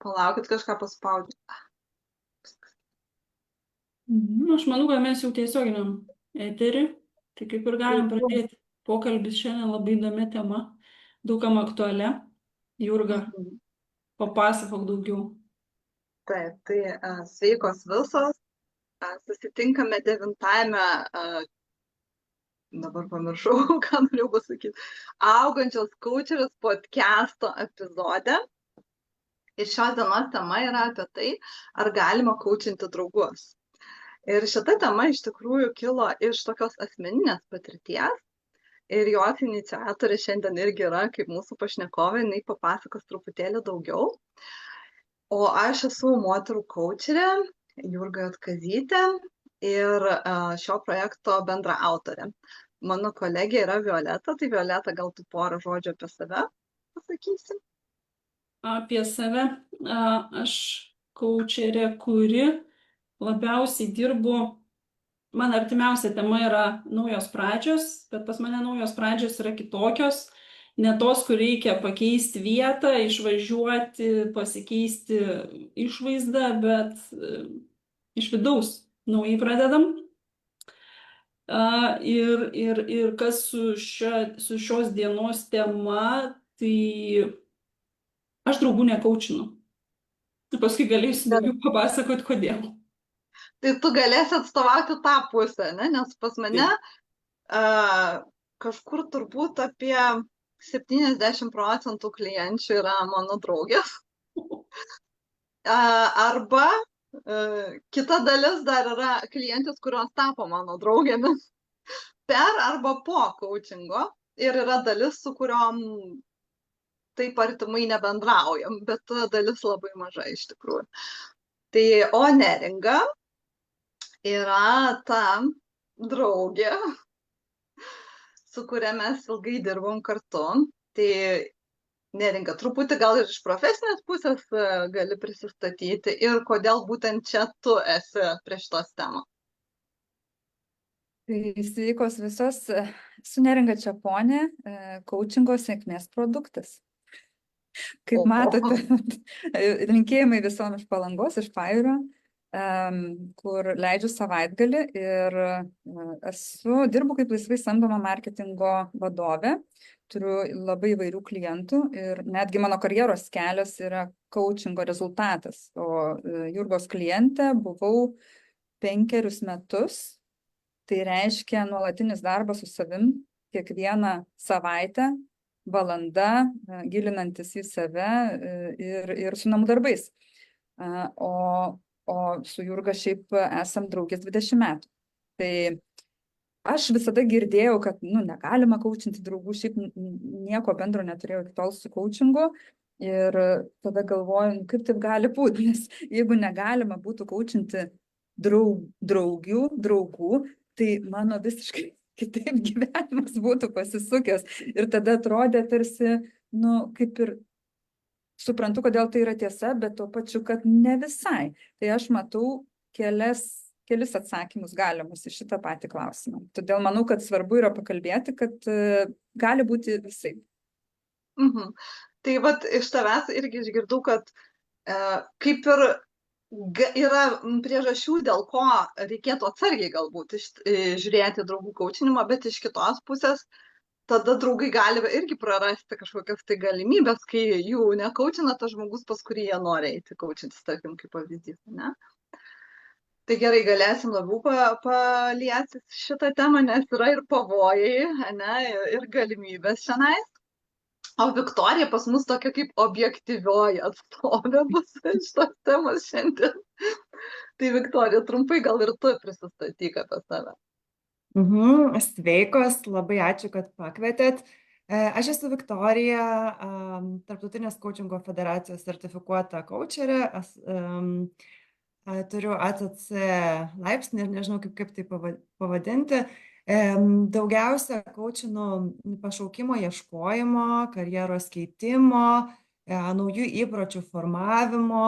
Palaukit, kažką paspaudžiu. Aš manau, kad mes jau tiesioginiam eterį, tai kaip ir galim pradėti. Pokalbis šiandien labai įdomi tema, daugam aktualia. Jurga, Mhm. papasakok daugiau. Taip, tai sveikos visos. Susitinkame 9-ame, dabar pamiršau, ką norėjau pasakyti, augančios kaučerės podcast'o epizode. Ir šios dienos tema yra apie tai, ar galima kaučinti draugus. Ir šita tema iš tikrųjų kilo iš tokios asmeninės patirties. Ir jos iniciatorė šiandien irgi yra, kaip mūsų pašnekovė, jinai papasakos truputėlį daugiau. O aš esu moterų kaučerė, Jurga Atkazytė, ir šio projekto bendra autorė. Mano kolegė yra Violeta, tai Violeta, gal tu porą žodžių apie save pasakysi? Apie save. Aš kaučerė, kuri labiausiai dirbu, man artimiausia tema yra naujos pradžios, bet pas mane naujos pradžios yra kitokios, ne tos, kur reikia pakeisti vietą, išvažiuoti, pasikeisti išvaizdą, bet iš vidaus naujai pradedam. Ir kas su šios dienos tema, tai aš draugų nekaučinu. Paskui galėsiu daugiau papasakoti, kodėl. Tai tu galėsi atstovauti tą pusę, ne? Nes pas mane kažkur turbūt apie 70% klienčių yra mano draugės. Arba kita dalis dar yra klientės, kurios tapo mano draugėmis per arba po coachingo. Ir yra dalis, su kuriom taip artimai nebendraujam, bet ta dalis labai maža iš tikrųjų. Tai o Neringa yra ta draugė, su kuria mes ilgai dirbom kartu. Tai Neringa, truputį gal ir iš profesinės pusės gali prisistatyti ir kodėl būtent čia tu esi prie šitos temos. Tai sveikos visos, su Neringa Čeponė, coachingo sėkmės produktas. Kaip matote, linkėjimai visom iš Palangos, iš Pajūrio, kur leidžiu savaitgalį ir dirbu kaip laisvai samdoma marketingo vadovė. Turiu labai įvairių klientų ir netgi mano karjeros kelias yra coachingo rezultatas. O Jurgos klientė buvau 5 metus. Tai reiškia nuolatinis darbas su savim kiekvieną savaitę, valanda, gilinantis į save ir su namų darbais. O su Jurga šiaip esam draugės 20 metų. Tai aš visada girdėjau, kad negalima kaučinti draugų, šiaip nieko bendro neturėjau iki tol su kaučingu. Ir tada galvoju, kaip taip gali būti, nes jeigu negalima būtų kaučinti draugų, tai mano visiškai kitaip gyvenimas būtų pasisukęs. Ir tada atrodė tarsi, kaip ir suprantu, kodėl tai yra tiesa, bet tuo pačiu, kad ne visai. Tai aš matau kelis atsakymus galimus į šitą patį klausimą. Todėl manau, kad svarbu yra pakalbėti, kad gali būti visai. Tai vat iš tavęs irgi išgirdau, kad kaip ir yra priežasčių, dėl ko reikėtų atsargiai galbūt žiūrėti draugų kaučinimą, bet iš kitos pusės tada draugai gali irgi prarasti kažkokias tai galimybės, kai jų nekaučina tas žmogus, pas kurį jie nori eiti kaučintis, tarkim, kaip pavyzdys, ne? Tai gerai, galėsim labiau paliesti šitą temą, nes yra ir pavojai, ne, ir galimybės šiandien. O Viktorija pas mus tokia kaip objektyvioji atstovė bus šitos temos šiandien. Tai Viktorija, trumpai gal ir tu prisistatyk apie save. Sveikos, labai ačiū, kad pakvietėt. Aš esu Viktorija, Tarptautinės coachingo federacijos sertifikuota coacherė. Turiu ACC laipsnį ir nežinau, kaip tai pavadinti. Daugiausia coachinu pašaukimo ieškojimo, karjeros keitimo, naujų įpročių formavimo,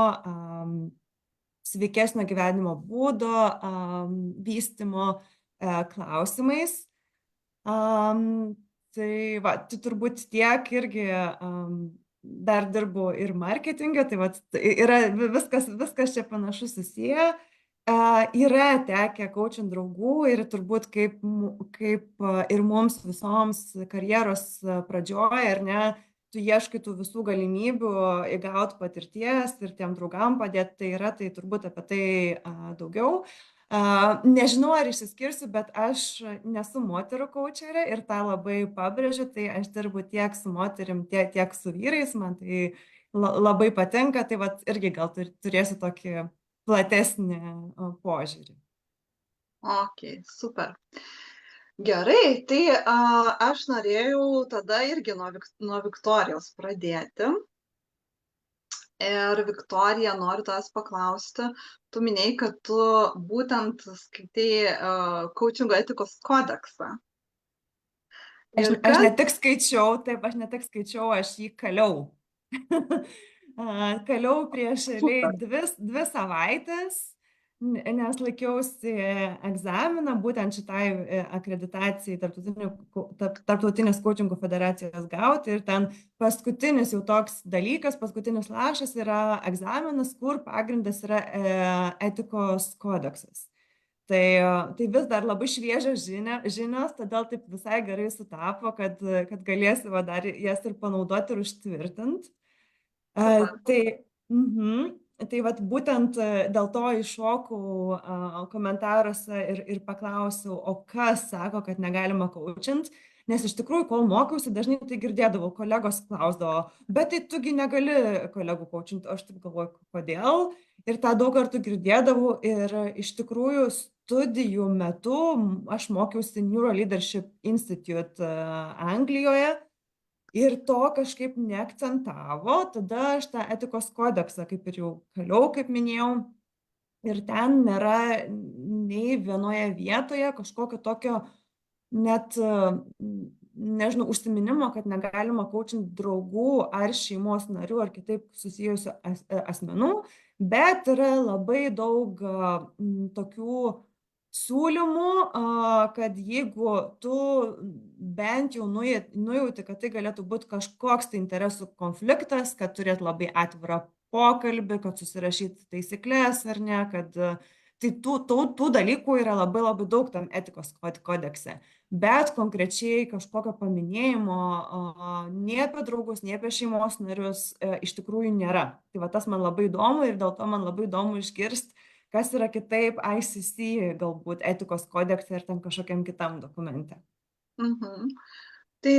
sveikesnio gyvenimo būdo, vystymo klausimais. Tai va, tu turbūt tiek irgi dar dirbu ir marketingą, tai vat, yra viskas čia panašu susiję. Yra tekę coaching draugų ir turbūt kaip ir mums visoms karjeros pradžioje, ar ne, tu ieškai tų visų galimybių įgauti patirties ir tiem draugam padėti, tai yra, tai turbūt apie tai daugiau. Nežinau, ar išsiskirsiu, bet aš nesu moterų coacherė ir tą labai pabrėžiu, tai aš dirbu tiek su moterim, tiek su vyrais, man tai labai patinka, tai vat irgi gal turėsiu tokį platesnį požiūrį. Ok, super. Gerai, tai aš norėjau tada irgi nuo Viktorijos pradėti. Ir Viktorija, noriu tavęs paklausti, tu minėjai, kad tu būtent skaitai coachingo etikos kodeksą. Aš ne tik skaičiau, aš jį kaliau. Kaliau prieš dvi savaitės, nes laikiausi egzaminą būtent šitai akreditacijai Tarptautinės coachingo federacijos gauti ir ten paskutinis jau toks dalykas, paskutinis lašas yra egzaminas, kur pagrindas yra etikos kodeksas. Tai vis dar labai šviežios žinios, todėl taip visai gerai sutapo, kad galėsiu dar jas ir panaudoti ir užtvirtinti. Tai vat būtent dėl to iššokau komentaruose ir paklausiau, o kas sako, kad negalima coachint, nes iš tikrųjų, kol mokiausi, dažnai tai girdėdavau, kolegos klausdavo, bet tai tugi negali kolegų coachint, aš taip galvoju, kodėl, ir tą daug kartų girdėdavau ir iš tikrųjų studijų metu aš mokiausi Neuro Leadership Institute Anglijoje, ir to kažkaip neakcentavo, tada aš tą etikos kodeksą kaip ir jau kaliau, kaip minėjau, ir ten nėra nei vienoje vietoje kažkokio tokio net, nežinau, užsiminimo, kad negalima coachinti draugų ar šeimos narių ar kitaip susijusių asmenų, bet yra labai daug tokių siūlymų, kad jeigu tu bent jau nujauti, kad tai galėtų būti kažkoks tai interesų konfliktas, kad turėt labai atvirą pokalbį, kad susirašyti taisyklės ar ne, kad tai tų dalykų yra labai daug tam etikos kodekse, bet konkrečiai kažkokio paminėjimo nei apie draugus, nei apie šeimos narius iš tikrųjų nėra. Tai va tas man labai įdomu ir dėl to man labai įdomu išgirsti, kas yra kitaip ICC galbūt etikos kodekse ir ten kažkokiam kitam dokumente. Tai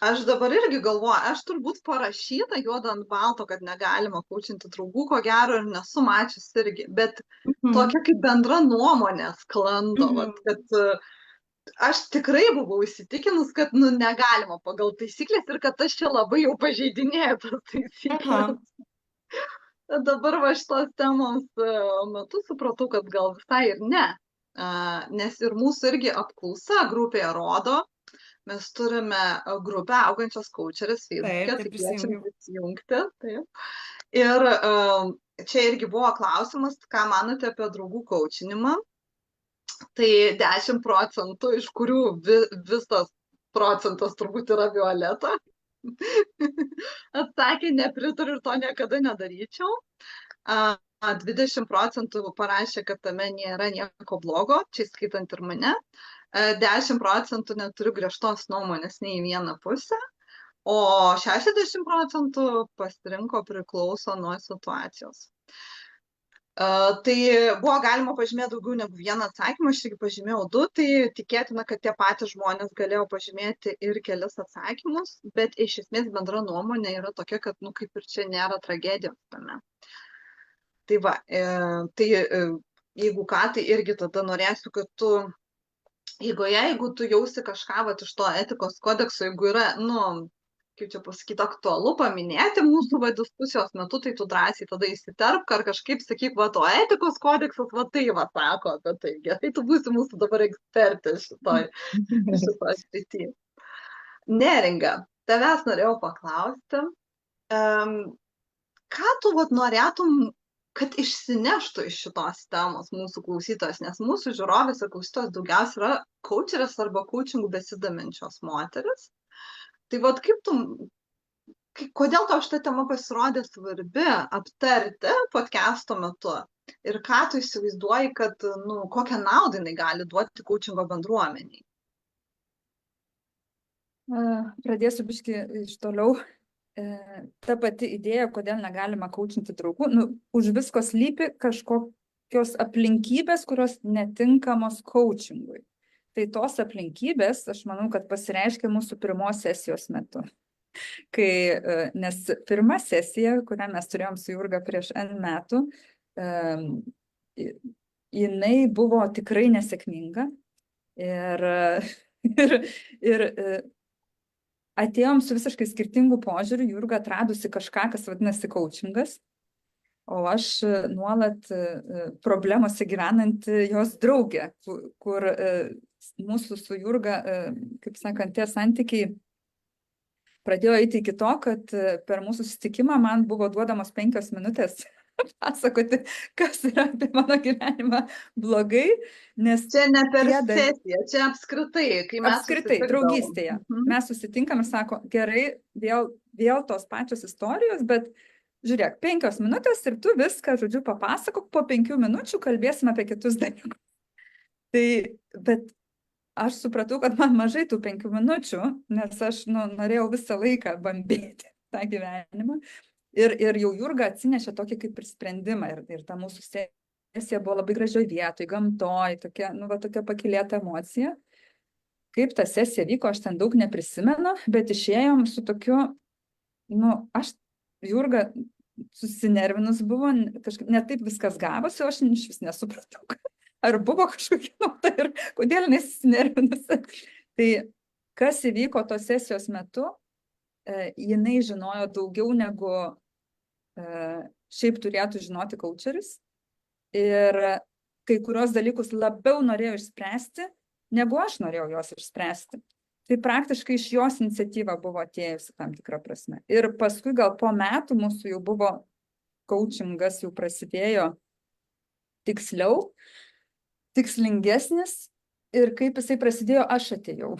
aš dabar irgi galvoju, aš turbūt parašyta juoda ant balto, kad negalima coachinti draugų, ko gero ir nesu mačius irgi, bet tokia kaip bendra nuomonė sklando, kad aš tikrai buvau įsitikinus, kad negalima pagal taisyklės ir kad aš čia labai jau pažeidinėjau tas taisyklės. Dabar va šitos temos metu supratau, kad gal visai ir ne, nes ir mūsų irgi apklausa grupėje rodo, mes turime grupę augančios coacherės Facebook'e, tai kviečiam prisijungti. Taip. Ir čia irgi buvo klausimas, ką manote apie draugų coachinimą. Tai 10%, iš kurių visas procentas turbūt yra Violeta. Atsakė, nepritariu ir to niekada nedaryčiau. 20% parašė, kad tame nėra nieko blogo, čia skaitant ir mane. 10% neturiu griežtos nuomonės nei į vieną pusę, o 60% pasirinko priklauso nuo situacijos. Tai buvo galima pažymėti daugiau negu vieną atsakymą, aš irgi pažymėjau 2, tai tikėtina, kad tie patys žmonės galėjo pažymėti ir kelis atsakymus, bet iš esmės bendra nuomonė yra tokia, kad kaip ir čia nėra tragedijos tame. Tai va, tai jeigu ką, tai irgi tada norėsiu, kad tu, jeigu tu jausi kažką iš to etikos kodekso, jeigu yra, kaip čia pasakyti, aktualu paminėti mūsų diskusijos metu, tai tu drąsiai tada įsiterpk ar kažkaip sakyk, o etikos kodeksas, tai sako apie tai. Gerai, tu būsi mūsų dabar ekspertė šitoj srity. Neringa, tavęs norėjau paklausti, ką tu norėtum, kad išsineštų iš šitos temos mūsų klausytojas, nes mūsų žiūrovės ir klausytojas daugiausiai yra coacherės arba coachingų besidominčios moteris. Tai kaip tu Kodėl tau šita tema pasirodė svarbi aptarti podcast'o metu? Ir ką tu įsivaizduoji, kad, kokią naudą jinai gali duoti coachingo bendruomeniai? Pradėsiu biškį iš toliau. Ta pati idėja, kodėl negalima coachinti draugų, už visko slypi kažkokios aplinkybės, kurios netinkamos coachingui. Tai tos aplinkybės, aš manau, kad pasireiškia mūsų pirmos sesijos metu. Nes pirma sesija, kurią mes turėjom su Jurga prieš N metų, jinai buvo tikrai nesėkminga ir atėjom su visiškai skirtingu požiūriu, Jurga atradusi kažką, kas vadinasi coachingas, o aš nuolat problemose gyvenanti jos draugė, kur mūsų su Jurga, kaip sakant, tie santykiai pradėjo eiti iki to, kad per mūsų susitikimą man buvo duodamos 5 minutės pasakoti, kas yra apie mano gyvenimą blogai, nes čia ne per sesiją, čia apskritai, kai mes draugystėje. Mes susitinkam ir sako, gerai, vėl tos pačios istorijos, bet žiūrėk, 5 minutės ir tu viską, žodžiu, papasakok, po 5 minučių kalbėsim apie kitus dalykus. Bet aš supratau, kad man mažai tų 5 minučių, nes aš norėjau visą laiką bambėti tą gyvenimą. Ir jau Jurga atsinešė tokį kaip ir sprendimą ir ta mūsų sesija buvo labai gražioj vietoj, gamtoj, tokia pakylėta emocija. Kaip ta sesija vyko, aš ten daug neprisimenu, bet išėjom su tokiu, aš Jurga susinervinus buvo, kažkaip netaip viskas gavosi, o aš iš vis nesupratau, ar buvo kažkokia nauda ir kodėl nesinervinusi. Tai kas įvyko tos sesijos metu, jinai žinojo daugiau negu šiaip turėtų žinoti coacheris ir kai kurios dalykus labiau norėjau išspręsti, negu aš norėjau juos išspręsti. Tai praktiškai iš jos iniciatyva buvo atėjusi tam tikrą prasme. Ir paskui gal po metų mūsų jau buvo coachingas, jau prasidėjo tiksliau, tikslingesnis ir kaip jisai prasidėjo, aš atėjau.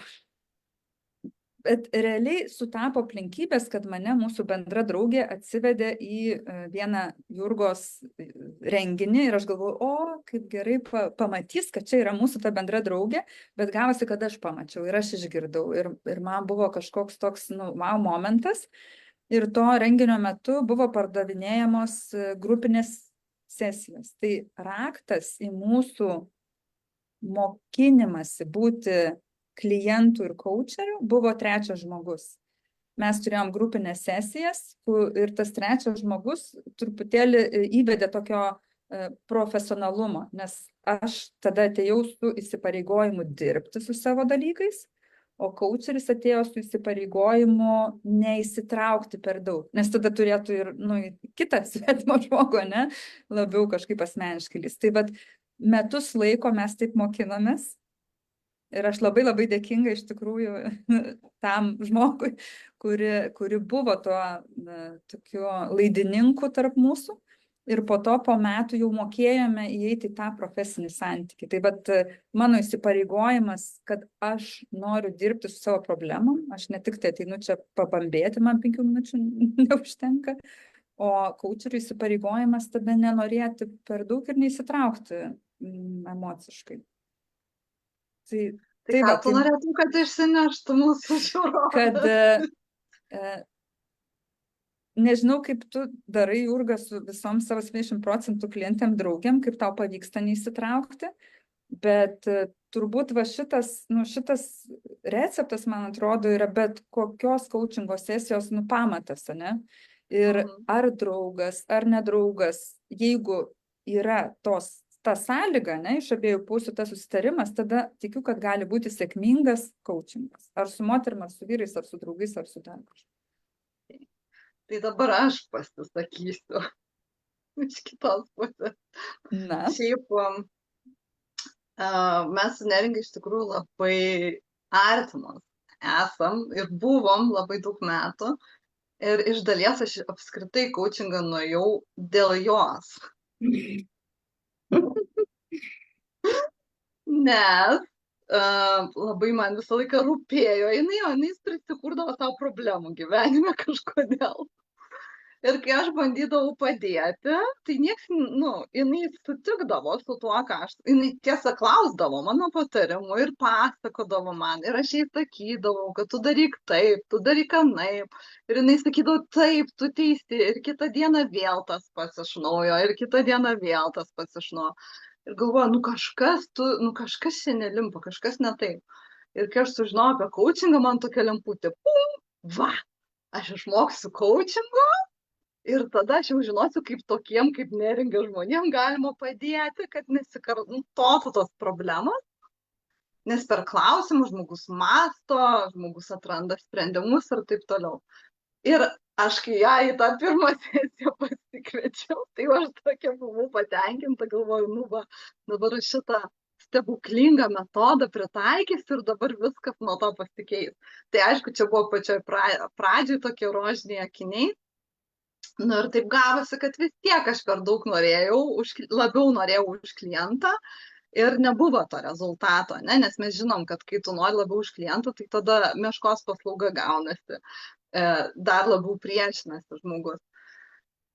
Bet realiai sutapo aplinkybės, kad mane mūsų bendra draugė atsivedė į vieną Jurgos renginį ir aš galvoju, kaip gerai pamatys, kad čia yra mūsų ta bendra draugė, bet gavosi, kad aš pamačiau ir aš išgirdau ir man buvo kažkoks toks, wow momentas ir to renginio metu buvo pardavinėjamos grupinės sesijos. Tai raktas į mūsų mokinimąsi būti klientų ir coacherių buvo trečias žmogus. Mes turėjom grupinės sesijas ir tas trečias žmogus truputėlį įvedė tokio profesionalumo, nes aš tada atėjau su įsipareigojimu dirbti su savo dalykais, o coacheris atėjo su įsipareigojimu neįsitraukti per daug, nes tada turėtų ir kitą svetimą žmogų, labiau kažkaip asmeniškai lįsti. Tai bet metus laiko mes taip mokinomės. Ir aš labai labai dėkinga iš tikrųjų tam žmogui, kuri buvo tuo tokiu laidininku tarp mūsų. Ir po metų jau mokėjome įeiti į tą profesinį santykį. Tai bet mano įsipareigojimas, kad aš noriu dirbti su savo problemom, aš ne tik tai ateinu čia pabambėti, man 5 minučių neužtenka, o coacherių įsipareigojimas tada nenorėti per daug ir neįsitraukti emociškai. Tai ką tu norėtum, kad išsineštų mūsų žiūrovai? Kad nežinau, kaip tu darai, Jurga, su visom savo 70% klientėm draugiam, kaip tau pavyksta neįsitraukti, bet turbūt šitas receptas, man atrodo, yra bet kokios coachingo sesijos pamatas, ne? Ir ar draugas, ar nedraugas, jeigu yra ta sąlyga, iš abiejų pusių tas susitarimas, tada tikiu, kad gali būti sėkmingas coachingas. Ar su moterim, ar su vyrais, ar su draugais, ar su dar kažkuo. Tai dabar aš pasisakysiu iš kitos pusės. Šiaip mes su Neringa iš tikrųjų labai artimos esam ir buvom labai daug metų. Ir iš dalies aš apskritai coachingą nuėjau dėl jos. Nes labai man visą laiką rūpėjo jinai prisikurdavo savo problemų gyvenime kažkodėl. Ir kai aš bandydavau padėti, tai nieks, jinai sutikdavo su tuo, jinai tiesą klausdavo mano patarimų ir pasakodavo man. Ir aš jai sakydavau, kad tu daryk taip, tu daryk anaip. Ir jinai sakydavo, taip, tu teisi. Ir kitą dieną vėl tas pats iš naujo. Ir kitą dieną vėl tas pats iš naujo. Ir galvoju, kažkas čia nelimpa, kažkas ne taip. Ir kai aš sužinojau apie coachingą, man tokia lemputė, pum, va, aš išmoksiu coachingo. Ir tada aš jau žinosiu, kaip tokiem, kaip Neringa žmonėm galima padėti, kad nesikartotų tos problemos. Nes per klausimus žmogus mąsto, žmogus atranda sprendimus ir taip toliau. Ir aš kai ją į tą pirmą sesiją pasikviečiau, tai aš tokia buvau patenkinta, galvoju, dabar aš šitą stebuklingą metodą pritaikysiu ir dabar viskas nuo to pasikeis. Tai aišku, čia buvo pačioj pradžioj tokie rožiniai akiniai. Ir taip gavosi, kad vis tiek aš per daug labiau norėjau už klientą ir nebuvo to rezultato, ne? Nes mes žinom, kad kai tu nori labiau už klientą, tai tada meškos paslauga gaunasi, dar labiau priešinasi žmogus.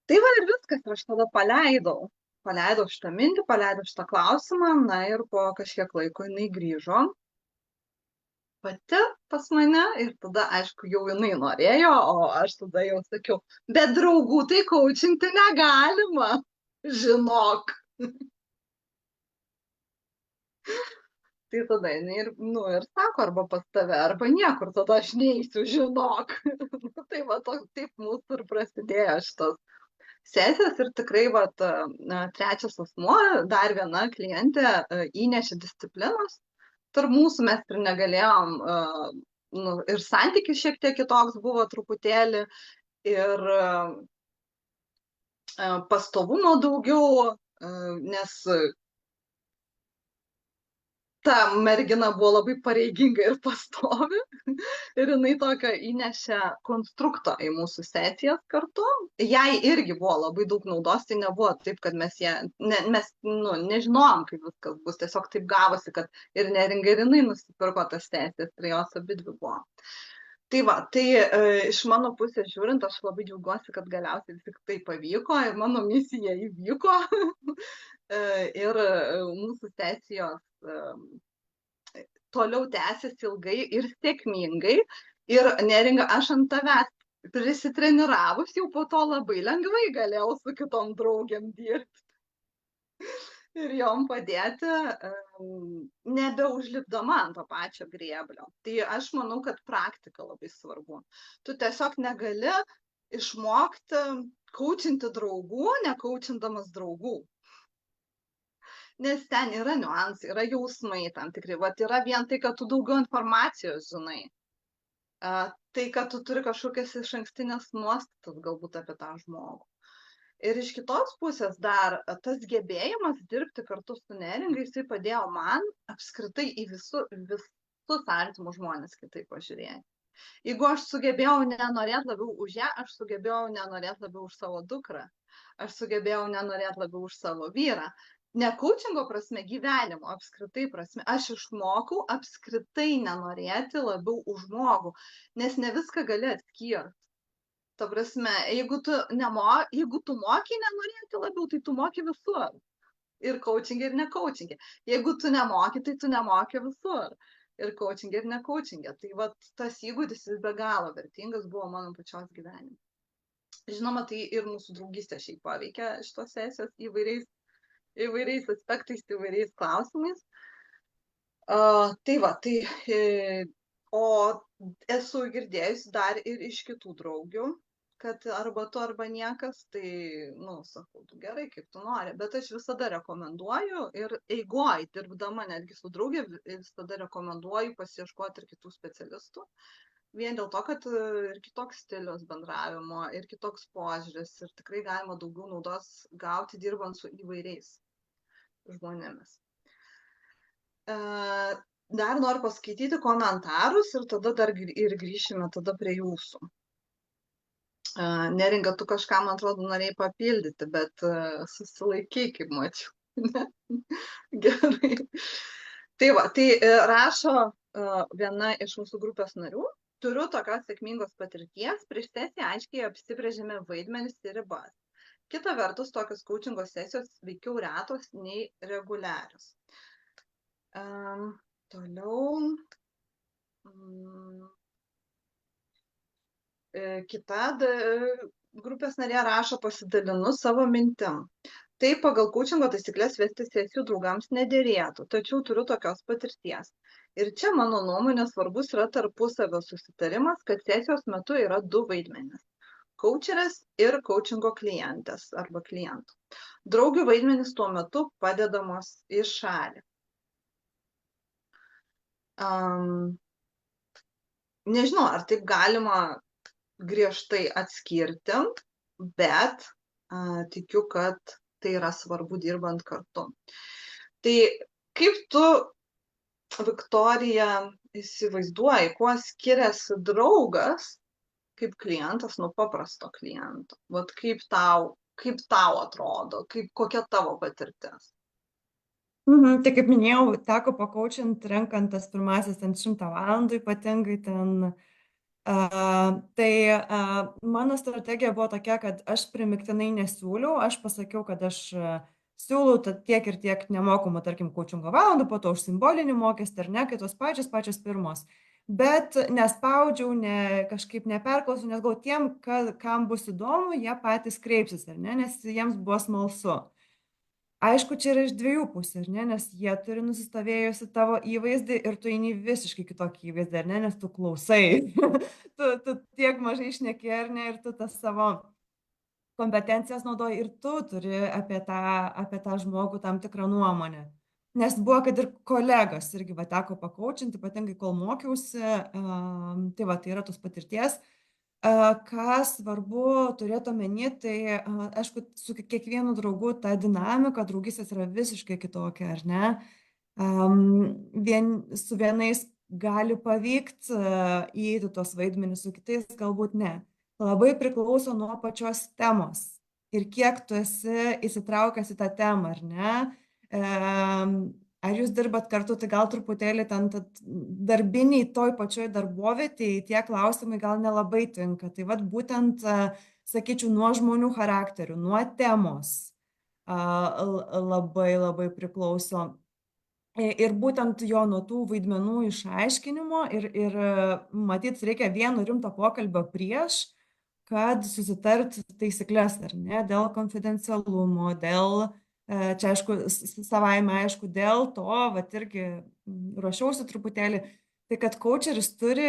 Tai va ir viskas, aš tada paleidau šitą mintį, paleidau šitą klausimą, ir po kažkiek laiko jinai grįžo pati pas mane ir tada, aišku, jau jinai norėjo, o aš tada jau sakiau, bet draugų tai coachinti negalima, žinok. Tai tada jinai ir sako, arba pas tave, arba niekur, tada aš neįsiu, žinok. Tai va, taip mūsų ir prasidėjo šitos sesijos ir tikrai, trečias asmuo, dar viena klientė įnešė disciplinos. Tarp mūsų mes ir negalėjom, ir santykis šiek tiek kitoks buvo truputėlį, ir pastovumo daugiau, nes ta mergina buvo labai pareiginga ir pastovi ir jinai tokią įnešė konstrukto į mūsų sesijas kartu. Jai irgi buvo labai daug naudos, tai nebuvo taip, kad mes nežinojom, kaip viskas bus, tiesiog taip gavosi, kad ir Neringa ir jinai nusipirko tas sesijas ir jos abidvi buvo. Tai va, iš mano pusės žiūrint, aš labai džiaugiuosi, kad galiausiai tik tai pavyko ir mano misija įvyko ir mūsų sesijos toliau tęsiasi ilgai ir sėkmingai. Ir Neringa, aš ant tavęs prisitreniravus, jau po to labai lengvai galėjau su kitom draugėm dirbti ir jom padėti, nebeužlipdama ant to pačio grėblio. Tai aš manau, kad praktika labai svarbu. Tu tiesiog negali išmokti coachinti draugų, nekaučindamas draugų. Nes ten yra niuansai, yra jausmai tam tikri. Yra vien tai, kad tu daugiau informacijos žinai. Tai, kad tu turi kažkokias išankstinės nuostatas galbūt apie tą žmogų. Ir iš kitos pusės dar tas gebėjimas dirbti kartu su Neringa, jisai padėjo man apskritai į visus artimus žmonės kitaip pažiūrėti. Jeigu aš sugebėjau nenorėti labiau už ją, aš sugebėjau nenorėti labiau už savo dukrą. Aš sugebėjau nenorėti labiau už savo vyrą. Ne coachingo prasme, gyvenimo apskritai prasme. Aš išmokau apskritai nenorėti labiau už žmogų, nes ne viską gali atskirti. Ta prasme, jeigu tu moki nenorėti labiau, tai tu moki visur. Ir coachingė, ir ne coachingė. Jeigu tu nemoki, tai tu nemoki visur. Ir coachingė, ir ne coachingė. Tai tas įgūdis be galo vertingas buvo mano pačios gyvenime. Žinoma, tai ir mūsų draugystė šiaip paveikia šitos sesijos įvairiais aspektais, įvairiais klausimais. O esu girdėjusi dar ir iš kitų draugių, kad arba tu, arba niekas, tai, sakau, tu gerai, kaip tu nori, bet aš visada rekomenduoju ir eigoj, dirbdama netgi su draugė, visada rekomenduoju pasiieškoti ir kitų specialistų. Vien dėl to, kad ir kitoks stilius bendravimo, ir kitoks požiūris, ir tikrai galima daugiau naudos gauti dirbant su įvairiais žmonėmis. Dar noriu paskaityti komentarus ir tada dar ir grįšime tada prie jūsų. Neringa, tu kažką, man atrodo, norėjai papildyti, bet susilaikiai, kaip mačiau. Gerai. Tai va, tai rašo viena iš mūsų grupės narių. Turiu tokios sėkmingos patirties, prieš sesiją aiškiai apsibrėžėme vaidmenis ir ribas. Kita vertus, tokios coachingo sesijos veikiau retos nei reguliarios. Toliau. Kita grupės narė rašo, pasidalinu savo mintim. Tai pagal coachingo taisyklės vesti sesijų draugams nederėtų, tačiau turiu tokios patirties. Ir čia mano nuomonė svarbus yra tarpusavio susitarimas, kad sesijos metu yra du vaidmenys. Coacherės ir coachingo klientės arba klientų. Draugių vaidmenys tuo metu padedamos į šalį. Nežinau, ar taip galima griežtai atskirti, bet tikiu, kad tai yra svarbu dirbant kartu. Tai kaip tu, Viktorija, įsivaizduoji, kuo skiriasi draugas kaip klientas nuo paprasto kliento? Vat kaip tau atrodo, kokia tavo patirtis? Tai kaip minėjau, teko pakoučinti renkant tas pirmasis 100 valandų, ypatingai ten. Mano strategija buvo tokia, kad aš primiktinai nesiūliau, aš pasakiau, kad aš siūlau tiek ir tiek nemokamų, tarkim, coachingo valandų, po to už simbolinį mokestį ar ne, kai tos pačios pirmos. Bet nespaudžiau, kažkaip neperklausiu, nes gal tiem, kam bus įdomu, jie patys kreipsis, ar ne, nes jiems buvo smalsu. Aišku, čia yra iš dviejų pusių, ar ne, nes jie turi nusistovėjusi tavo įvaizdį ir tu eini visiškai kitokį įvaizdį, ar ne, nes tu klausai, tu tiek mažai šneki, ar ne, ir tu tas savo kompetencijas naudoji ir tu turi apie tą žmogų tam tikrą nuomonę. Nes buvo, kad ir kolegos irgi teko pakoučinti, ypatingai kol mokiausi, tai yra tos patirties. Ką svarbu turėti omeny, tai aišku, su kiekvienu draugu ta dinamika draugystės yra visiškai kitokia, ar ne? Su vienais gali pavykti įeiti tos vaidmenis, su kitais galbūt ne. Labai priklauso nuo pačios temos ir kiek tu esi įsitraukęs į tą temą, ar ne? Ar jūs dirbat kartu, tai gal truputėlį ten darbiniai toj pačioj darbovietėje tie klausimai gal nelabai tinka. Tai būtent, sakyčiau, nuo žmonių charakterių, nuo temos labai priklauso. Ir būtent jo nuo tų vaidmenų išaiškinimo ir matyt, reikia vieno rimto pokalbio prieš, kad susitart taisyklės, ar ne, dėl konfidencialumo, dėl čia, aišku, savaime, aišku, dėl to, irgi ruošiausi truputėlį, tai kad coacheris turi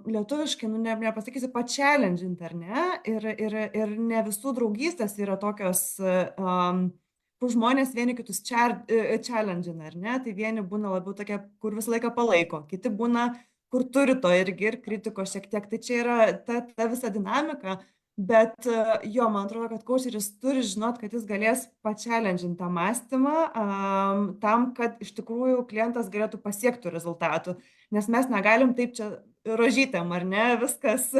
lietuviškai, nepasakysiu, pa-challenginti, ar ne? Ir ne visų draugystės yra tokios, kur žmonės vieni kitus challengina, ar ne? Tai vieni būna labiau tokie, kur visą laiką palaiko, kiti būna, kur turi to irgi ir kritikos šiek tiek. Tai čia yra ta visa dinamika. Bet jo, man atrodo, kad coacheris turi žinot, kad jis galės pa-challenginti tą mąstymą tam, kad iš tikrųjų klientas galėtų pasiekti rezultatų. Nes mes negalim taip čia rožytėm, ar ne, viskas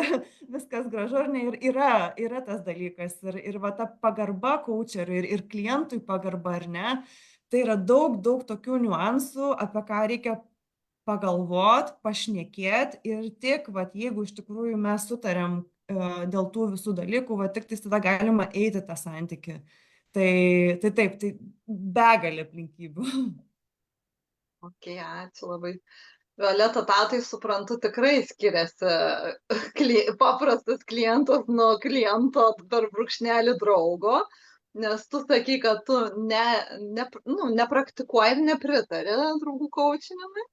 gražu, ar ne, ir yra tas dalykas. Ir ta pagarba coacheriui ir klientui pagarba, ar ne, tai yra daug tokių niuansų, apie ką reikia pagalvot, pašnekėt ir tik, jeigu iš tikrųjų mes sutarėm dėl tų visų dalykų, tik tada galima eiti tą santykį. Tai taip, tai begalė aplinkybių. Ok, ačiū labai. Violeta, tai suprantu, tikrai skiriasi paprastas klientas nuo kliento per brūkšnelį draugo, nes tu sakai, kad tu nepraktikuoji ir nepritari draugų coachinimui.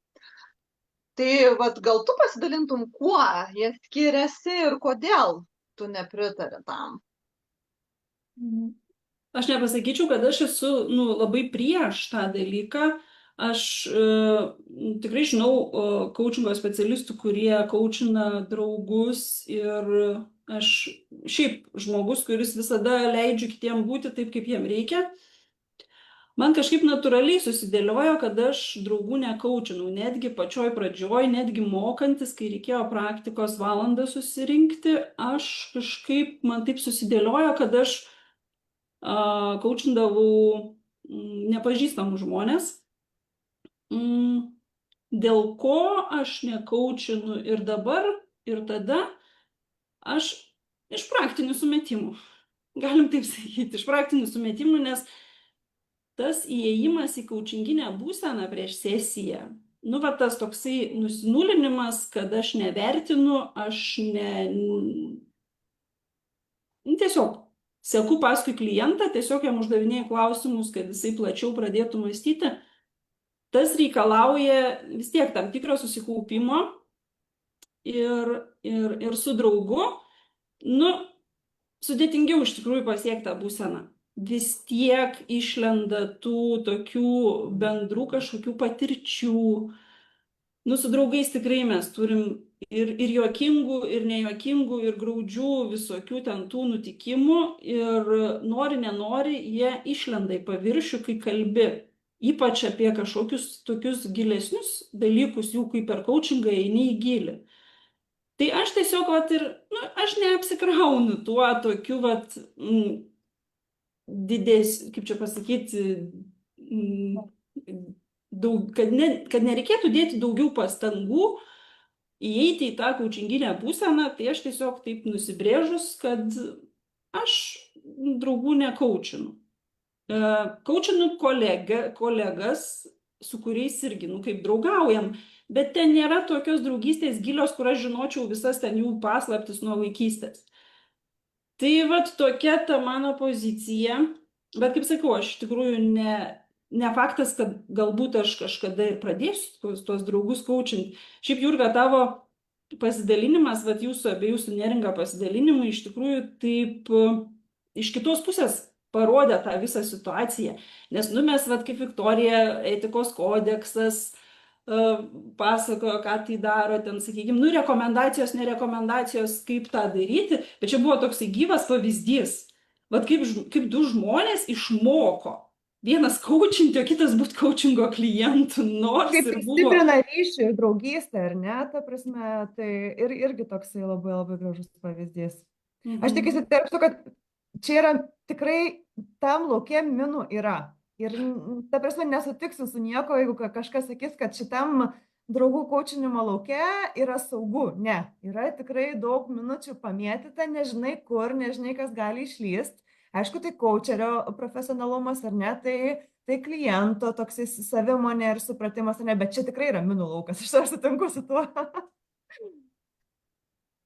Tai gal tu pasidalintum, kuo jie skiriasi ir kodėl tu nepritari tam? Aš nepasakyčiau, kad aš esu labai prieš tą dalyką. Aš tikrai žinau coachingo specialistų, kurie coachina draugus ir aš šiaip žmogus, kuris visada leidžiu kitiem būti taip, kaip jiem reikia. Man kažkaip natūraliai susidėliojo, kad aš draugų nekaučinau, netgi pačioj pradžioj, netgi mokantis, kai reikėjo praktikos valandą susirinkti, aš kažkaip, man taip susidėliojo, kad aš kaučindavau nepažįstamų žmonės. dėl ko aš nekaučinu ir dabar, ir tada, aš iš praktinių sumetimų. Galim taip sakyti, iš praktinių sumetimų, nes tas įėjimas į kaučinginę būseną prieš sesiją, nu, va tas toksai nusinulinimas, kad aš nevertinu, aš tiesiog seku paskui klientą, tiesiog jam uždavinėju klausimus, kad jisai plačiau pradėtų mąstyti, tas reikalauja vis tiek tam tikro susikaupimo ir su draugu, nu, sudėtingiau iš tikrųjų pasiekti tą būseną. Vis tiek išlenda tų tokių bendrų kažkokių patirčių. Nu, su draugais tikrai mes turim ir juokingų, ir nejuokingų, ir graudžių visokių ten tų nutikimų. Ir nori, nenori, jie išlenda į paviršių, kai kalbi. Ypač apie kažkokius tokius gilesnius dalykus, jų kaip per coachingą eini į gilį. Tai aš tiesiog, vat, ir, nu, aš neapsikraunu tuo tokiu, vat, kaip čia pasakyti, kad nereikėtų dėti daugiau pastangų įeiti į tą kaučinginę būseną, tai aš tiesiog taip nusibrėžus, kad aš draugų nekaučinu. Kaučinu kolegas, su kuriais irgi, nu, kaip draugaujam, bet ten nėra tokios draugystės gilios, kur aš žinočiau visas ten jų paslaptis nuo vaikystės. Tai vat tokia ta mano pozicija, bet kaip sakau, aš iš tikrųjų ne faktas, kad galbūt aš kažkada ir pradėsiu tuos draugus kaučinti. Šiaip, Jurga, tavo pasidalinimas, vat jūsų abiejų su Neringa pasidalinimai iš tikrųjų taip iš kitos pusės parodė tą visą situaciją. Nes, nu, mes, vat kaip Viktorija, etikos kodeksas, pasakojo, ką tai daro, ten, sakykime, nu, rekomendacijos, nerekomendacijos, kaip tą daryti, bet čia buvo toksai gyvas pavyzdys. Vat kaip du žmonės išmoko. Vienas kaučinti, o kitas būti kaučingo klientų, nors kaip ir buvo. stiprina ryšį, draugystę, ar ne, ta prasme, tai irgi toksai labai labai gražus pavyzdys. Aš tik įsiterpsiu, kad čia yra tikrai tam lauke minų yra. Ir, ta prasme, nesutiksiu su nieko, jeigu kažkas sakys, kad šitam draugų kaučinimo lauke yra saugu. Ne, yra tikrai daug minučių pamėtyta, nežinai kur, nežinai, kas gali išlyst. Aišku, tai kaučerio profesionalumas, ar ne, tai kliento toksai savimonė ir supratimas, ar ne, bet čia tikrai yra minų laukas, aš sutinku su tuo.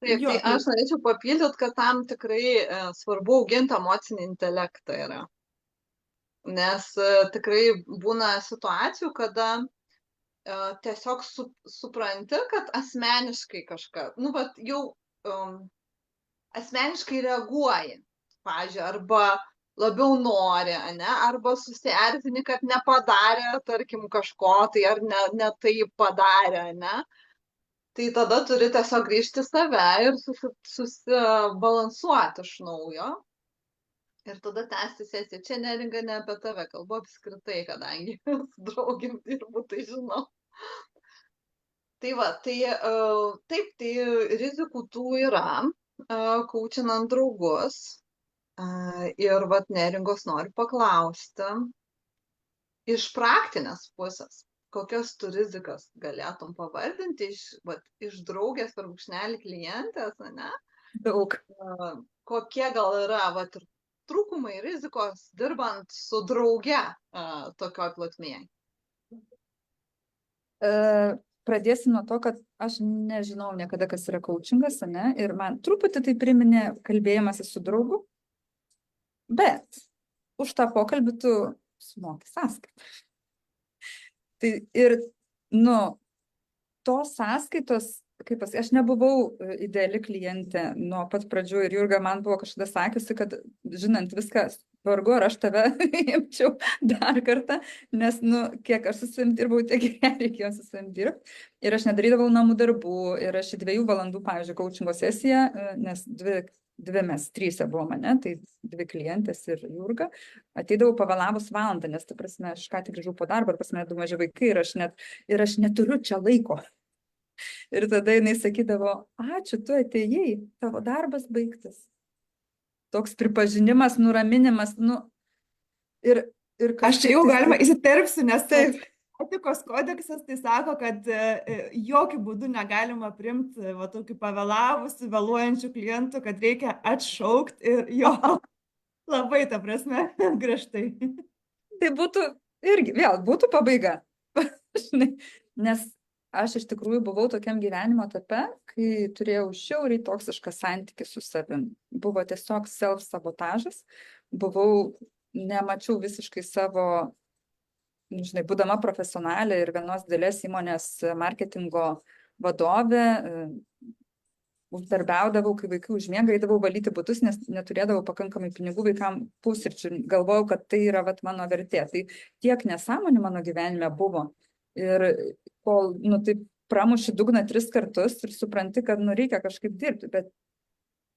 Taip, tai aš norėčiau papildyti, kad tam tikrai svarbu auginti emocinį intelektą yra. Nes tikrai būna situacijų, kada tiesiog supranti, kad asmeniškai kažką, nu, vat jau asmeniškai reaguoji, pavyzdžiui, arba labiau nori, ne, arba susierzini, kad nepadarė, tarkim, kažko, tai ar ne taip padarė, ne. Tai tada turi tiesiog grįžti save ir susibalansuoti iš naujo. Ir tada tęsti sesiją. Čia Neringa ne apie tave, kalbu apskritai, kadangi su draugėm dirbu, tai žinau. Tai va, taip, tai rizikų tų yra, kaučinant draugus. Ir vat Neringos noriu paklausti iš praktinės pusės, kokias tu rizikas galėtum pavardinti iš draugės per brūkšnelį klientės, ne? Daug. Kokie gal yra vat ir trūkumai, rizikos dirbant su drauge tokioj plotmėje? Pradėsim nuo to, kad aš nežinau niekada, kas yra kaučingas, ne? Ir man truputį tai priminė kalbėjimąsi su draugu, bet už tą pokalbį tu sumoki sąskaitą. Tai ir, nu, tos sąskaitos, kaip aš nebuvau ideali klientė nuo pat pradžių ir Jurga man buvo kažkada sakiusi, kad žinant viską, vargu ar aš tave imčiau dar kartą, nes, nu, kiek aš su savim dirbau, tiek reikėjo su savim dirbti. Ir aš nedarydavau namų darbų ir aš 2 valandų, pavyzdžiui, kaučingo sesiją, nes dvi mes, 3 buvo mane, tai 2 klientės ir Jurga, ateidavau pavėlavus valandą, nes, ta prasme, aš ką tik grįžau po darbo ir pas mane 2 maži vaikai ir aš neturiu čia laiko. Ir tada jinai sakydavo, ačiū, tu atėjai, tavo darbas baigtas. Toks pripažinimas, nuraminimas, nu, ir aš čia jau galima įsiterpsiu, nes taip, etikos kodeksas tai sako, kad jokių būdų negalima priimti va, tokių pavėlavusių, vėluojančių klientų, kad reikia atšaukti ir jo labai, ta prasme, griežtai. Tai būtų irgi, vėl, būtų pabaiga. Žinai, nes aš iš tikrųjų buvau tokiam gyvenimo etape, kai turėjau žiauriai toksišką santykį su savim. Buvo tiesiog self-sabotažas, nemačiau visiškai savo, žinai, būdama profesionalė ir vienos didelės įmonės marketingo vadovė, uždarbiaudavau, kai vaikai užmiega, eidavau valyti butus, nes neturėdavau pakankamai pinigų vaikam pusryčių. Galvojau, kad tai yra vat, mano vertė. Tai tiek nesąmonių mano gyvenime buvo. Ir kol, taip pramuši dugną 3 kartus ir supranti, kad, reikia kažkaip dirbti, bet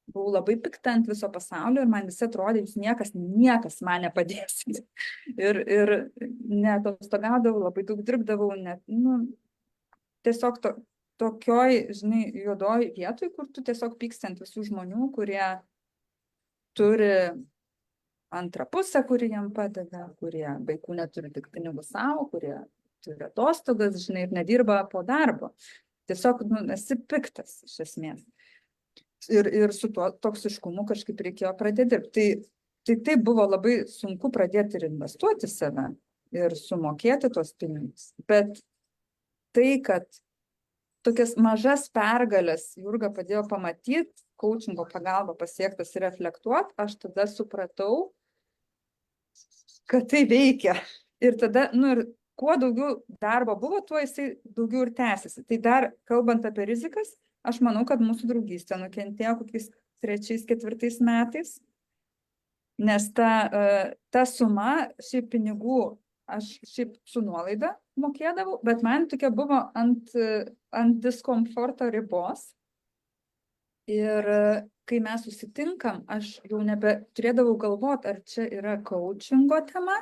buvau labai pikta ant viso pasaulio ir man visi atrodė, jūs niekas man nepadės. Ir neatostogaudavau, labai daug dirbdavau, tiesiog tokioj, žinai, juodoj vietoj, kur tu tiesiog pyksti ant visų žmonių, kurie turi antrą pusę, kuri jam padeda, kurie vaikų neturi tik pinigų savo, kurie turi atostogas, žinai, ir nedirba po darbo. Tiesiog, esi piktas iš esmės. Ir su tuo toksiškumu kažkaip reikėjo pradėti dirbti. Tai buvo labai sunku pradėti ir investuoti save ir sumokėti tos pinigus. Bet tai, kad tokias mažas pergalės Jurga padėjo pamatyti, coachingo pagalba pasiektas ir reflektuoti, aš tada supratau, kad tai veikia. Ir tada, ir kuo daugiau darbo buvo, tuo jisai daugiau ir tęsiasi. Tai dar, kalbant apie rizikas, aš manau, kad mūsų draugystė nukentėjo kokiais 3-4 metais, nes ta suma, šiaip pinigų, aš šiaip su nuolaida mokėdavau, bet man tokia buvo ant diskomforto ribos. Ir kai mes susitinkam, aš jau nebeturėdavau galvoti, ar čia yra coachingo tema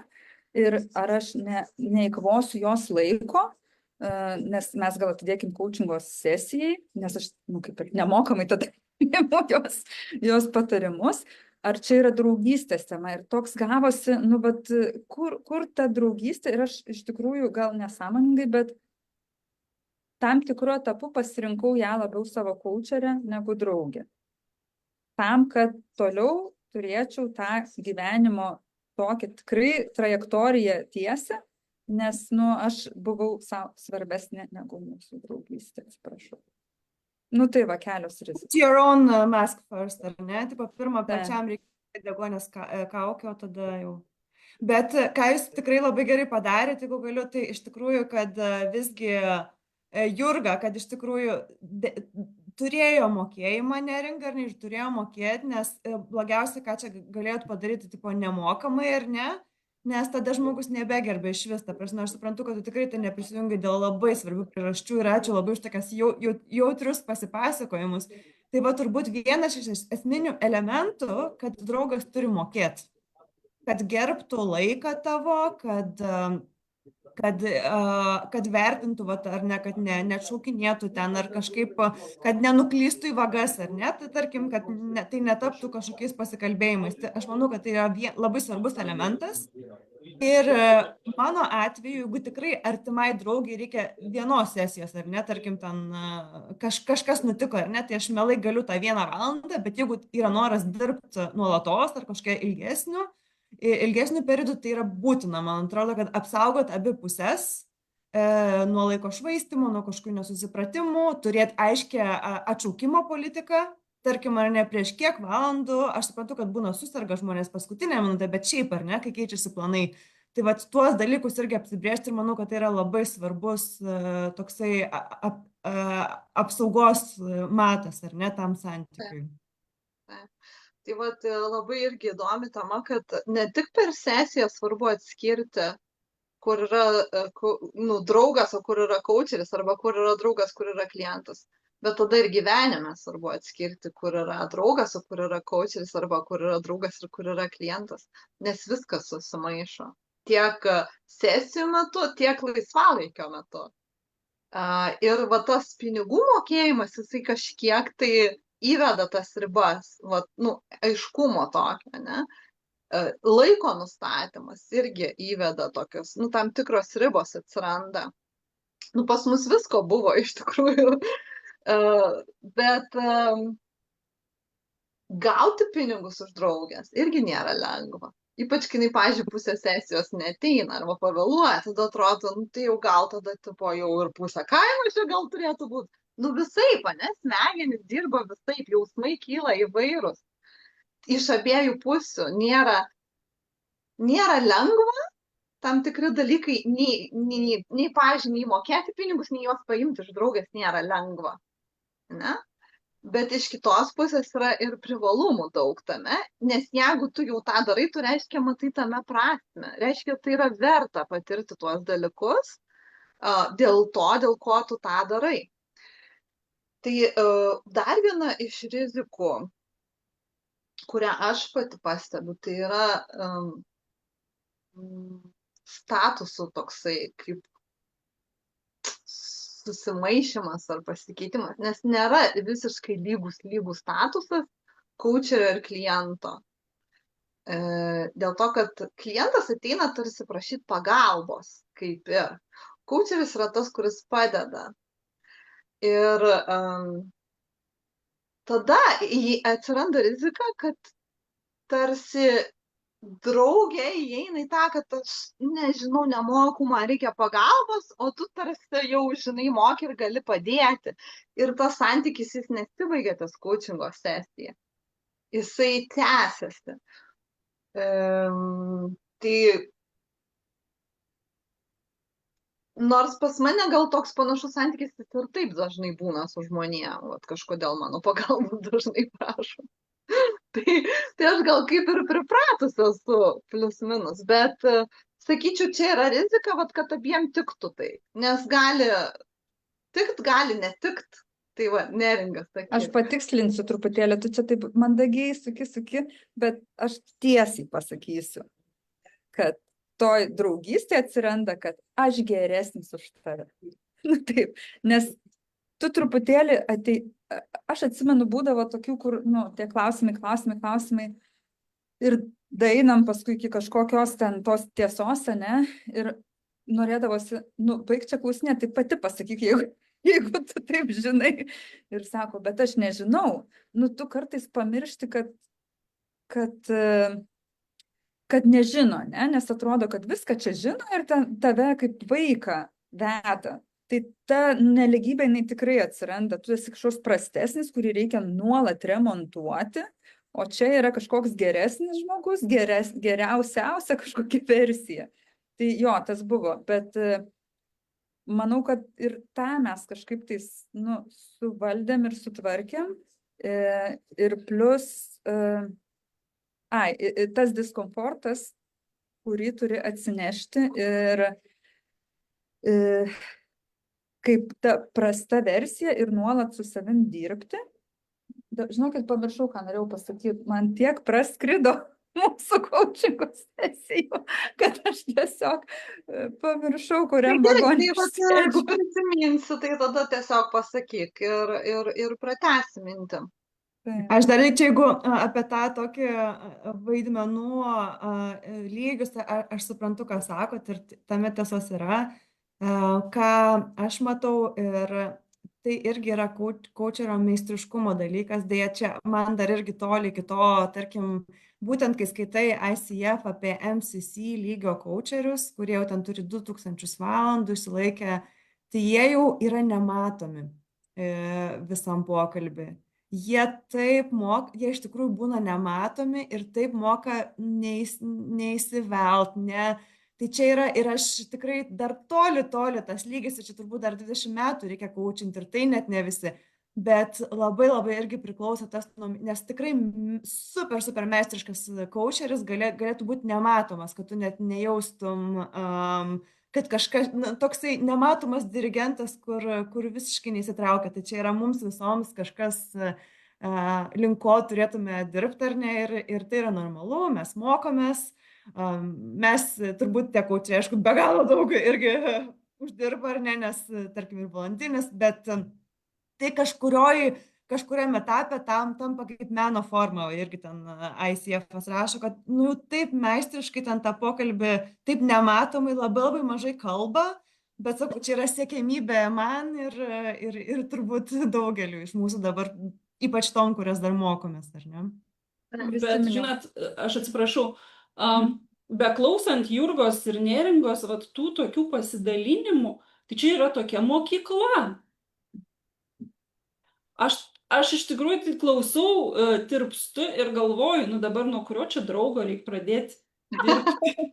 ir ar aš neįkvosiu jos laiko, nes mes gal atidėkim coachingo sesijai, nes aš kaip ir nemokamai tada imu jos patarimus. Ar čia yra draugystės tema ir toks gavosi, kur ta draugystė ir aš iš tikrųjų gal nesąmoningai, bet tam tikru etapu pasirinkau ją labiau savo coacherę negu draugę. Tam, kad toliau turėčiau tą gyvenimo tokią tikrai trajektoriją tiesę, nes aš buvau savo svarbesnė negu mūsų draugystė, atsiprašau. Tai va, kelios rizikos. Your own mask first, ar ne? Tipo, pirmą pačiam reikia deguonės kaukio, o tada jau. Bet ką jūs tikrai labai gerai padarėte, jeigu galiu, tai iš tikrųjų, kad visgi Jurga, kad iš tikrųjų turėjo mokėjimą neringa, ir turėjo mokėti, nes blogiausia, ką čia galėtų padaryti, tipo, nemokamai, ar ne? Nes tada žmogus nebegerbė iš vis, ta prasme, aš suprantu, kad tu tikrai tai neprisijungi dėl labai svarbių priežasčių ir ačiū labai už tokias jautrius pasipasakojimus. Tai va turbūt vienas iš esminių elementų, kad draugas turi mokėti, kad gerbtų laiką tavo, kad vertintų, ar ne, kad neatšaukinėtų ten, ar kažkaip, kad nenuklystų į vagas, ar ne, tai tarkim, kad tai netaptų kažkokiais pasikalbėjimais. Tai aš manau, kad tai yra labai svarbus elementas. Ir mano atveju, jeigu tikrai artimai draugiai reikia vienos sesijos, ar ne, tarkim, ten kažkas nutiko, ar ne, tai aš mielai galiu tą 1 valandą, bet jeigu yra noras dirbti nuolatos ar kažkokia ilgesnių periodų, tai yra būtina, man atrodo, kad apsaugot abi pusės nuo laiko švaistimo, nuo kažkokių nesusipratimų, turėti aiškę atšaukimo politiką, tarkim, ar ne prieš kiek valandų, aš suprantu, kad būna susirga žmonės paskutinę minutę, bet šiaip, ar ne, kai keičiasi planai. Tai va, tuos dalykus irgi apsibrėžti ir manau, kad tai yra labai svarbus toksai apsaugos matas, ar ne, tam santykiui. Tai vat labai irgi įdomi tema, kad ne tik per sesiją svarbu atskirti, kur yra draugas, o kur yra coacheris, arba kur yra draugas, kur yra klientas. Bet tada ir gyvenime svarbu atskirti, kur yra draugas, o kur yra coacheris, arba kur yra draugas ir kur yra klientas. Nes viskas susimaišo. Tiek sesijų metu, tiek laisvalaikio metu. Ir va tas pinigų mokėjimas, jisai kažkiek tai įveda tas ribas, aiškumo tokio, ne? Laiko nustatymas irgi įveda tokios, tam tikros ribos atsiranda. Pas mus visko buvo iš tikrųjų, bet gauti pinigus už draugės irgi nėra lengva. Ypač, kai, pavyzdžiui, pusę sesijos neateina arba pavėluoja, tada atrodo, tai jau gal tada tipo jau ir pusę kainos čia gal turėtų būti. Visaip, ne, smegenys dirba visaip, jausmai kyla įvairūs. Iš abiejų pusių nėra lengva tam tikri dalykai, nei pavyzdžiui, nei mokėti pinigus, nei juos paimti iš draugės nėra lengva. Ne? Bet iš kitos pusės yra ir privalumų daug tame, nes jeigu tu jau tą darai, tu reiškia matai tame prasme. Reiškia, tai yra verta patirti tuos dalykus dėl to, dėl ko tu tą darai. Tai dar viena iš rizikų, kurią aš pati pastebiu, tai yra statusų toksai kaip susimaišymas ar pasikeitimas, nes nėra visiškai lygus statusas kaučerio ir kliento. Dėl to, kad klientas ateina tarsi prašyti pagalbos, kaip ir. Kaučeris yra tas, kuris padeda. Ir tada atsiranda rizika, kad tarsi draugė įeina į tą, kad aš nežinau, nemoku, man reikia pagalbos, o tu tarsi jau žinai, moki ir gali padėti. Ir tas santykis jis nesibaigia, tas coachingo sesija. Jisai tęsiasi. Tai nors pas mane gal toks panašus santykis ir taip dažnai būna su žmonėm, vat kažkodėl mano pagalbą dažnai prašo. Tai aš gal kaip ir pripratus esu plius minus, bet sakyčiau, čia yra rizika, vat, kad abiem tiktų tai, nes gali tikt, gali netikt. Tai va, Neringa sakė. Aš patikslinsiu truputėlį, tu čia taip mandagiai suki, bet aš tiesiai pasakysiu, kad toj draugystė atsiranda, kad aš geresnis už tave. Taip, nes tu truputėlį aš atsimenu, būdavo tokių, kur, tie klausimai ir daeinam paskui iki kažkokios ten tos tiesos, ne, ir norėdavosi, baig čia klausinėti, tai pati pasakyk, jeigu tu taip žinai. Ir sako, bet aš nežinau, tu kartais pamiršti, kad nežino, ne, nes atrodo, kad viską čia žino ir tave kaip vaiką veda. Tai ta neligybė, jinai tikrai atsiranda. Tu esi kažkoks prastesnis, kurį reikia nuolat remontuoti, o čia yra kažkoks geresnis žmogus, geriausiausia kažkokia versija. Tai jo, tas buvo, bet manau, kad ir tą mes kažkaip tais, suvaldėm ir sutvarkėm. Ir plus, tas diskomfortas, kurį turi atsinešti ir kaip ta prasta versija ir nuolat su savim dirbti. Žinokit, pamiršau, ką norėjau pasakyti. Man tiek praskrido mūsų coachingo sesijų, kad aš tiesiog pamiršau, kuriam vagonį sėdžiu. Jeigu prisiminsi, tai tada tiesiog pasakyk ir pratęsi mintį. Aš dar čia, jeigu apie tą tokį vaidmenų lygius, aš suprantu, ką sakot ir tame tiesos yra. Ką aš matau ir tai irgi yra coacherio meistriškumo dalykas, dėja čia man dar irgi toli iki to, tarkim, būtent kai skaitai ICF apie MCC lygio coacherius, kurie jau ten turi 2000 valandų išsilaikę, tai jie jau yra nematomi visam pokalbį. Jie taip moka, jie iš tikrųjų būna nematomi ir taip moka neįsivelt, Tai čia yra ir aš tikrai dar toli tas lygis, ir čia turbūt dar 20 metų reikia coachinti ir tai net ne visi, bet labai irgi priklauso tas, nes tikrai super meistriškas coacheris galėtų būti nematomas, kad tu net nejaustum, kad kažkas, toksai nematomas dirigentas, kur visiškai neįsitraukia, tai čia yra mums visoms kažkas link ko turėtume dirbti ar ne, ir tai yra normalu, mes mokomės. Mes turbūt tie coachai, aišku, be galo daug irgi uždirba, ar ne, nes, tarkim, ir valandinis, bet tai kažkurioj kažkuriam etape tam tampa kaip meno forma, irgi ten ICF rašo, kad nu, taip meistriškai ten tą pokalbį, taip nematomai labai mažai kalba, bet sakau, čia yra siekiamybė man ir turbūt daugeliu iš mūsų dabar, ypač tom, kurias dar mokomės, ar ne? Bet, žinot, aš atsiprašau, beklausant Jurgos ir Neringos, vat tų tokių pasidalinimų, tai čia yra tokia mokykla. Aš iš tikrųjų tai klausau, tirpstu ir galvoju, nu dabar nuo kurio čia draugo reikia pradėti dirbti.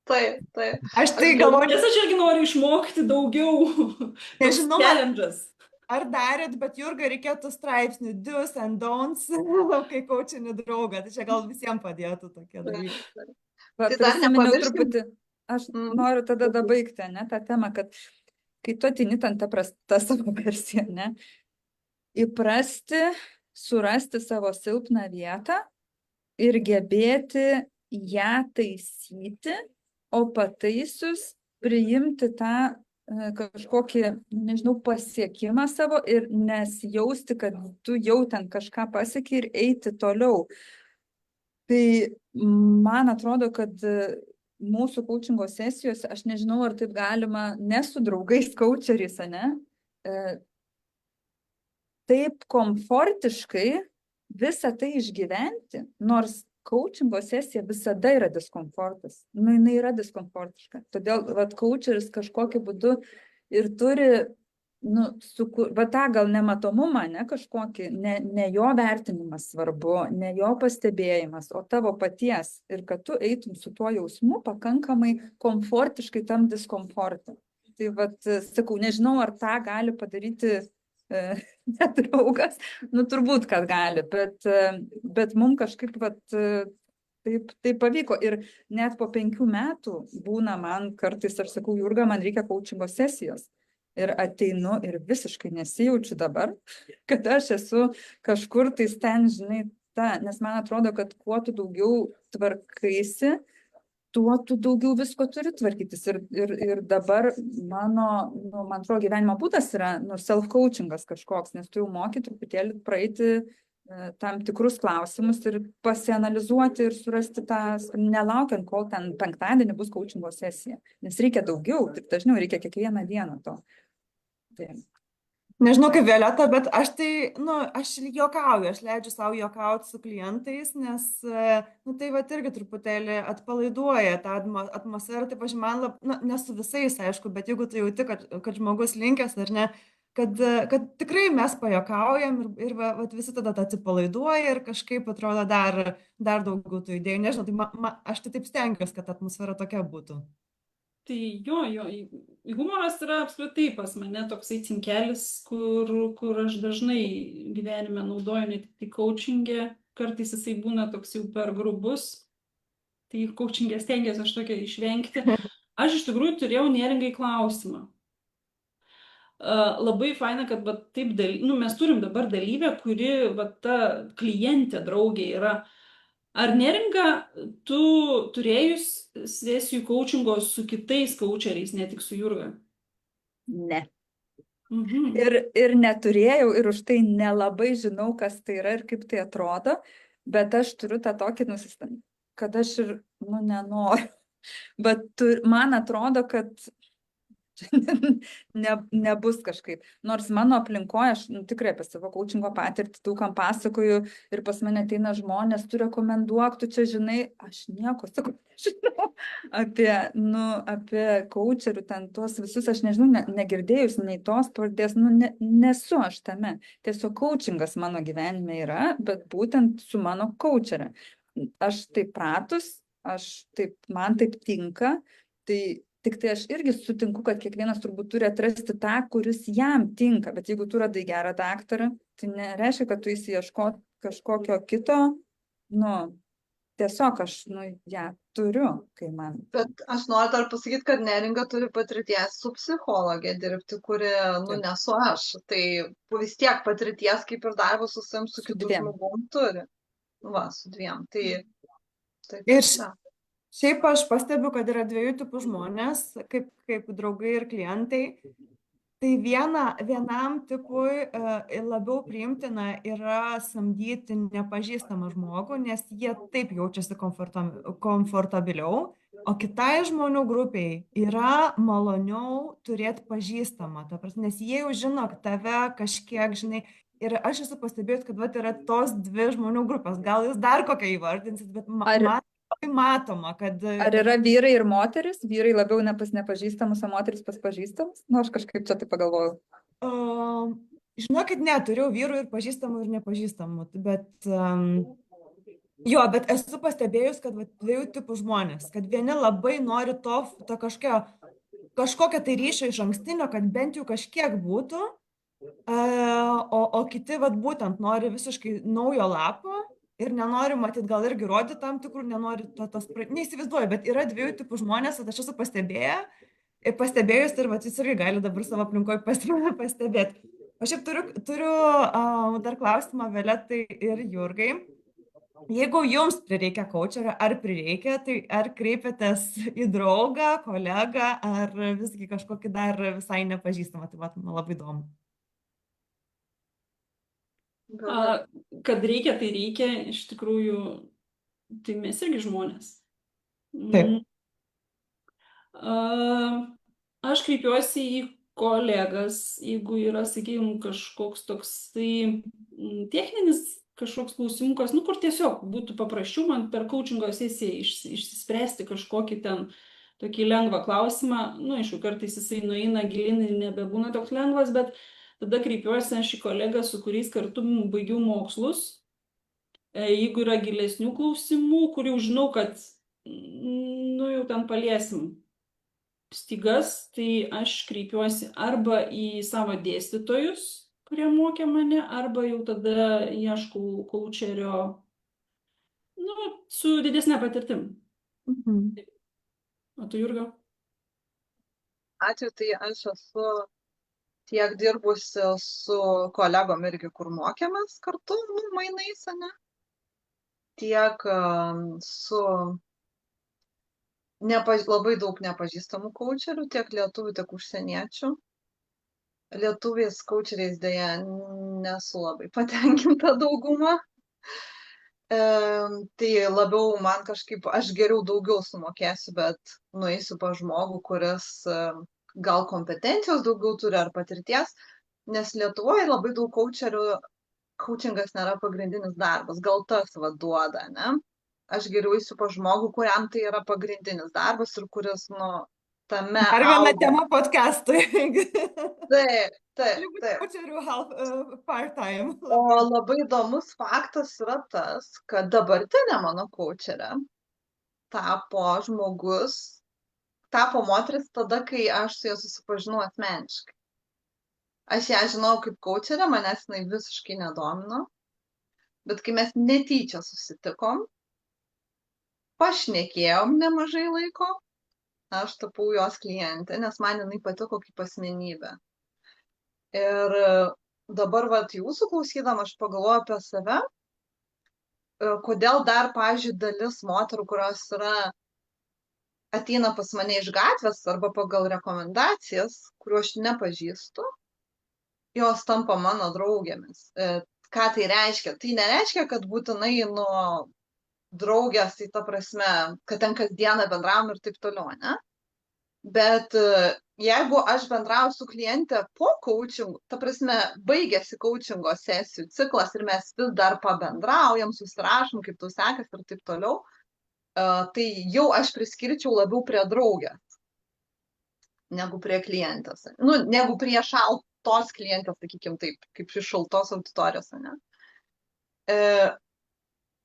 Taip. Aš tai galvoju, Nes aš irgi noriu išmokti daugiau. Nežinau, Challenges. ar darėt, bet Jurga reikėtų straipsnių do's and don'ts, kai coachini draugą, tai čia gal visiems padėtų tokie dalykai. Va, Tai dar prisiminiau nepamirškim. truputį, aš noriu tada dabaigti, ne, tą temą, kad kai tu atini ten tą savo versiją, ne, įprasti, surasti savo silpną vietą ir gebėti ją taisyti, o pataisius priimti tą kažkokį, nežinau, pasiekimą savo ir nesijausti, kad tu jau ten kažką pasieki ir eiti toliau. Tai man atrodo, kad mūsų coachingo sesijose, aš nežinau, ar taip galima, ne su draugais coacheriais, ne, taip komfortiškai visą tai išgyventi, nors coachingo sesija visada yra diskomfortas. Nu, jinai yra diskomfortiška. Todėl, vat, coacheris kažkokiu būdu ir turi, nu, va tą gal nematomumą, ne kažkokį, ne jo vertinimas svarbu, ne jo pastebėjimas, o tavo paties. Ir kad tu eitum su tuo jausmu pakankamai komfortiškai tam diskomfortui. Tai vat, sakau, nežinau, ar tą gali padaryti nedraugas, nu turbūt, kad gali, bet mums kažkaip vat, taip pavyko. Ir net po 5 metų būna man kartais, aš sakau, Jurga, man reikia coachingo sesijos. Ir ateinu ir visiškai nesijaučiu dabar, kad aš esu kažkur tais ten, žinai, nes man atrodo, kad kuo tu daugiau tvarkaisi, tuo tu daugiau visko turi tvarkytis. Ir dabar man atrodo, gyvenimo būdas yra self-coachingas kažkoks, nes tu jau moki truputėlį praeiti tam tikrus klausimus ir pasianalizuoti ir surasti tą, nelaukiant, kol ten penktadienį bus coachingo sesija. Nes reikia daugiau, tik dažniau reikia kiekvieną dieną to. Tai. Nežinau kaip Violeta, bet aš tai, aš juokauju, aš leidžiu savo juokauti su klientais, nes, tai va irgi truputėlį atpalaiduoja tą atmosferą, taip aš man, ne su visais, aišku, bet jeigu tu jauti, kad žmogus linkęs ar ne, kad tikrai mes pajuokaujam ir visi tada atsipalaiduoja ir kažkaip atrodo dar daugiau tų idėjų, nežinau, tai aš tai taip stengiuosi, kad atmosfera tokia būtų. Tai jo, humoras yra apskritai pas mane toksai cinkelis, kur aš dažnai gyvenime naudoju, ne tik tai coachingė, kartais jisai būna toks jau per grubus, tai coachingė stengiuosi aš tokia išvengti. Aš iš tikrųjų turėjau Neringai klausimą. Labai faina, kad taip mes turim dabar dalyvę, kuri ta klientė, draugė yra. Ar Neringa, tu turėjus sesijų coachingo su kitais coacheriais, ne tik su Jurga? Ne. Ir neturėjau, ir už tai nelabai žinau, kas tai yra ir kaip tai atrodo, bet aš turiu tą tokį nusistatymą, kad aš ir, nenoriu. Bet man atrodo, kad nebus kažkaip. Nors mano aplinkoje, aš tikrai apie savo coachingo patirtį daugam pasakoju ir pas mane ateina žmonės, tu rekomenduok, tu čia žinai, aš nieko, sakau, žinau apie coacherių, ten tuos visus, aš nežinau, negirdėjus nei tos pavardės, nesu aš tame. Tiesiog coachingas mano gyvenime yra, bet būtent su mano coacherė. Aš taip pratus, man taip tinka, tai tik tai aš irgi sutinku, kad kiekvienas turbūt turi atrasti tą, kuris jam tinka, bet jeigu tu radai gerą daktarą, tai nereiškia, kad tu įsiieškot kažkokio kito, tiesiog aš, ją turiu, kai man. Bet aš noriu dar pasakyti, kad Neringa turi patirties su psichologė dirbti, kuri, nesu aš, tai vis tiek patirties kaip ir darbo su savim, su kitu žmogum turi. Su 2. Ir šiaip aš pastebiu, kad yra 2 tipų žmonės, kaip draugai ir klientai. Tai vienam tipui labiau priimtina yra samdyti nepažįstamą žmogų, nes jie taip jaučiasi komfortabiliau, o kitai žmonių grupiai yra maloniau turėti pažįstamą, ta prasme, nes jie jau žino tave kažkiek, žinai, ir aš esu pastebėjus, kad vat, yra tos dvi žmonių grupės, gal jūs dar kokią įvardinsit, bet Ar, man labai matoma, kad ar yra vyrai ir moteris? Vyrai labiau pas nepažįstamus, o moteris pas pažįstamus? Nu, aš kažkaip čia tai pagalvojau. Žinokit, neturiu vyrų ir pažįstamų ir nepažįstamų, bet jo, bet esu pastebėjus, kad vat, dviejų tipų žmonės, kad vieni labai nori to kažkokio tai ryšio iš ankstinio, kad bent jau kažkiek būtų, o kiti vat, būtent nori visiškai naujo lapo ir nenori matyti, gal irgi rodyti tam tikrų, nenori neįsivaizduoju, bet yra dviejų tipų žmonės, aš esu pastebėjus ir vat, jūs irgi gali dabar savo aplinkoje pastebėti. Aš šiaip turiu dar klausimą Violetai ir Jurgai. Jeigu jums prireikia coacherio, ar prireikia, tai ar kreipiatės į draugą, kolegą, ar visgi kažkokį dar visai nepažįstamą, tai man labai įdomu. Kad reikia, tai reikia, iš tikrųjų, tai mes irgi žmonės. Taip. Aš kreipiuosi į kolegas, jeigu yra, sakykime, kažkoks toks tai techninis kažkoks klausimukas, nu, kur tiesiog būtų paprasčiau man per coachingo sesiją išsispręsti kažkokį ten tokį lengvą klausimą. Nu, aišku, kartais jisai nueina gilin ir nebebūna toks lengvas, bet tada kreipiuosi aš į kolegą, su kuriais kartu baigiau mokslus. Jeigu yra gilesnių klausimų, kur jau žinau, kad nu, jau ten paliesim stygas, tai aš kreipiuosi arba į savo dėstytojus, kurie mokė mane, arba jau tada ieškau coacherio, nu, su didesnė patirtim. O tu, Jurga? Ačiū, tai aš esu tiek dirbusi su kolegom irgi, kur mokėmės kartu, nu, mainais, ne? Tiek su labai daug nepažįstamų coacherių, tiek lietuvių, tiek užsieniečių. Lietuviais coacheriais dėja nesu labai patenkinta dauguma. Tai labiau man kažkaip, aš geriau daugiau sumokėsiu, bet nueisiu pas žmogų, kuris gal kompetencijos daugiau turi ar patirties, nes Lietuvoje labai daug coacherių, coachingas nėra pagrindinis darbas, gal tas duoda, ne? Aš geriau eisiu pas žmogų, kuriam tai yra pagrindinis darbas ir kuris, nu, tame Ar viena tema podcast'ui. Taip. Coacherių part-time. O labai įdomus faktas yra tas, kad dabartinė mano coacherė tapo moteris tada, kai aš su ja susipažinau asmeniškai. Aš ją žinau kaip coacherę, manęs jinai visiškai nedomino, bet kai mes netyčia susitikom, pašnekėjom nemažai laiko, aš tapau jos klientė, nes man jinai patiko kaip asmenybė. Ir dabar, jūsų klausydama, aš pagalvoju apie save, kodėl dar, pavyzdžiui, dalis moterų, kurios ateina pas mane iš gatvės arba pagal rekomendacijas, kuriuo aš nepažįstu, jos tampa mano draugėmis. Ką tai reiškia? Tai nereiškia, kad būtinai nuo draugės, tai ta prasme, kad ten kasdieną bendravom ir taip toliau, ne? Bet jeigu aš bendrauju su kliente po coachingo, ta prasme, baigėsi coachingo sesijų ciklas ir mes vis dar pabendraujam, susirašom, kaip tau sekasi ir taip toliau, tai jau aš priskirčiau labiau prie draugės, negu prie klientės. Nu, negu prie šaltos klientės, sakykim taip, kaip iš šaltos auditorijos, ne?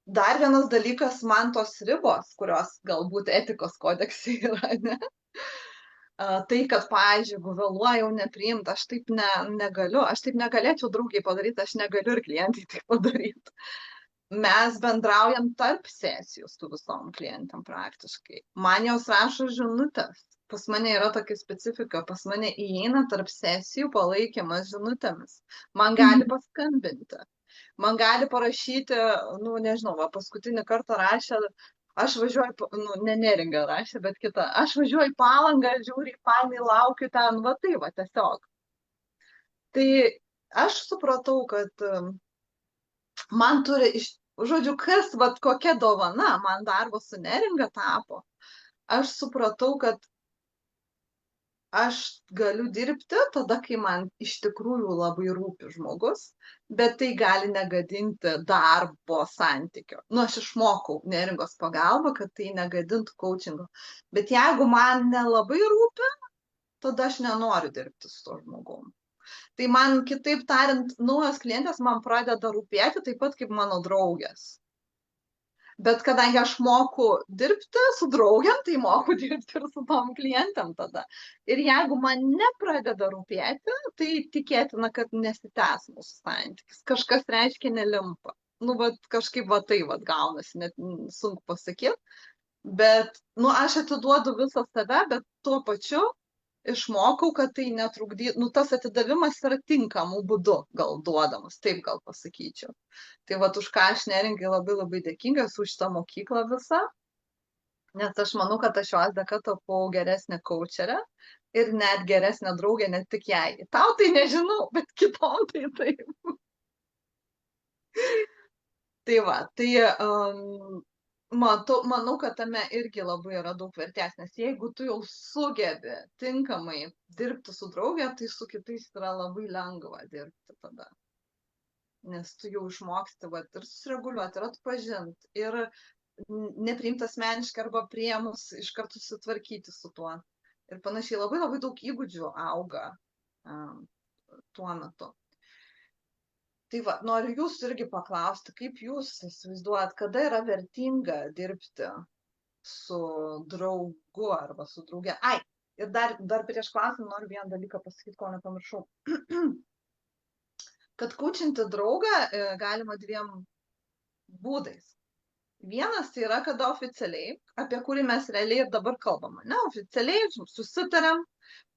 Dar vienas dalykas, man tos ribos, kurios galbūt etikos kodekse yra, ne? Tai, kad, pavyzdžiui, jeigu vėluoju nepriimti, aš taip negaliu, aš taip negalėčiau draugiai padaryti, aš negaliu ir klientai tai padaryti. Mes bendraujam tarp sesijų su visom klientėm praktiškai. Man jos rašo žinutės. Pas mane yra tokia specifika, pas mane įeina tarp sesijų palaikymas žinutėmis. Man gali paskambinti. Man gali parašyti, nu, nežinau, paskutinį kartą rašė, aš važiuoju, nu, ne Neringa rašė, bet kita, aš važiuoju į Palangą, žiūri, fainai laukiu ten, tai tiesiog. Tai aš supratau, kad man turi, žodžiu, kokia dovana man darbo su neringa tapo. Aš supratau, kad aš galiu dirbti tada, kai man iš tikrųjų labai rūpi žmogus, bet tai gali negadinti darbo santykio. Nu, aš išmokau neringos pagalbą, kad tai negadintų coachingo. Bet jeigu man nelabai rūpi, tada aš nenoriu dirbti su to žmogum. Tai man, kitaip tariant, naujos klientės man pradeda rūpėti taip pat kaip mano draugės. Bet kadangi aš moku dirbti su draugiam, tai moku dirbti ir su tom klientėm tada. Ir jeigu man nepradeda rūpėti, tai tikėtina, kad nesitęs mūsų santykis. Kažkas reiškia nelimpa. Nu, bet kažkaip tai gaunasi, net sunku pasakyti. Bet, aš atiduodu visą save, bet tuo pačiu išmokau, kad tai netrukdytų, tas atidavimas yra tinkamų būdų gal duodamas, taip gal pasakyčiau. Tai už ką aš neringai labai labai dėkinga esu už šitą mokyklą visą, nes aš manau, kad aš jos dėka tapau geresnė coacherė ir net geresnė draugė, ne tik jai. Tau tai nežinau, bet kitom tai taip. Manau, kad tame irgi labai yra daug vertės, nes jeigu tu jau sugebi tinkamai dirbti su draugė, tai su kitais yra labai lengva dirbti tada. Nes tu jau išmoksti ir susireguliuoti, ir atpažinti, ir nepriimti asmeniškai arba priėmus iš karto susitvarkyti su tuo. Ir panašiai labai labai daug įgūdžių auga tuo metu. Tai noriu jūsų irgi paklausti, kaip jūs įsivaizduojat, kada yra vertinga dirbti su draugu arba su drauge. Ir dar prieš klausimą noriu vieną dalyką pasakyti, ko nepamiršau. Kad coachinti draugą galima dviem būdais. Vienas tai yra, kada oficialiai, apie kurį mes realiai ir dabar kalbam, oficialiai susitariam,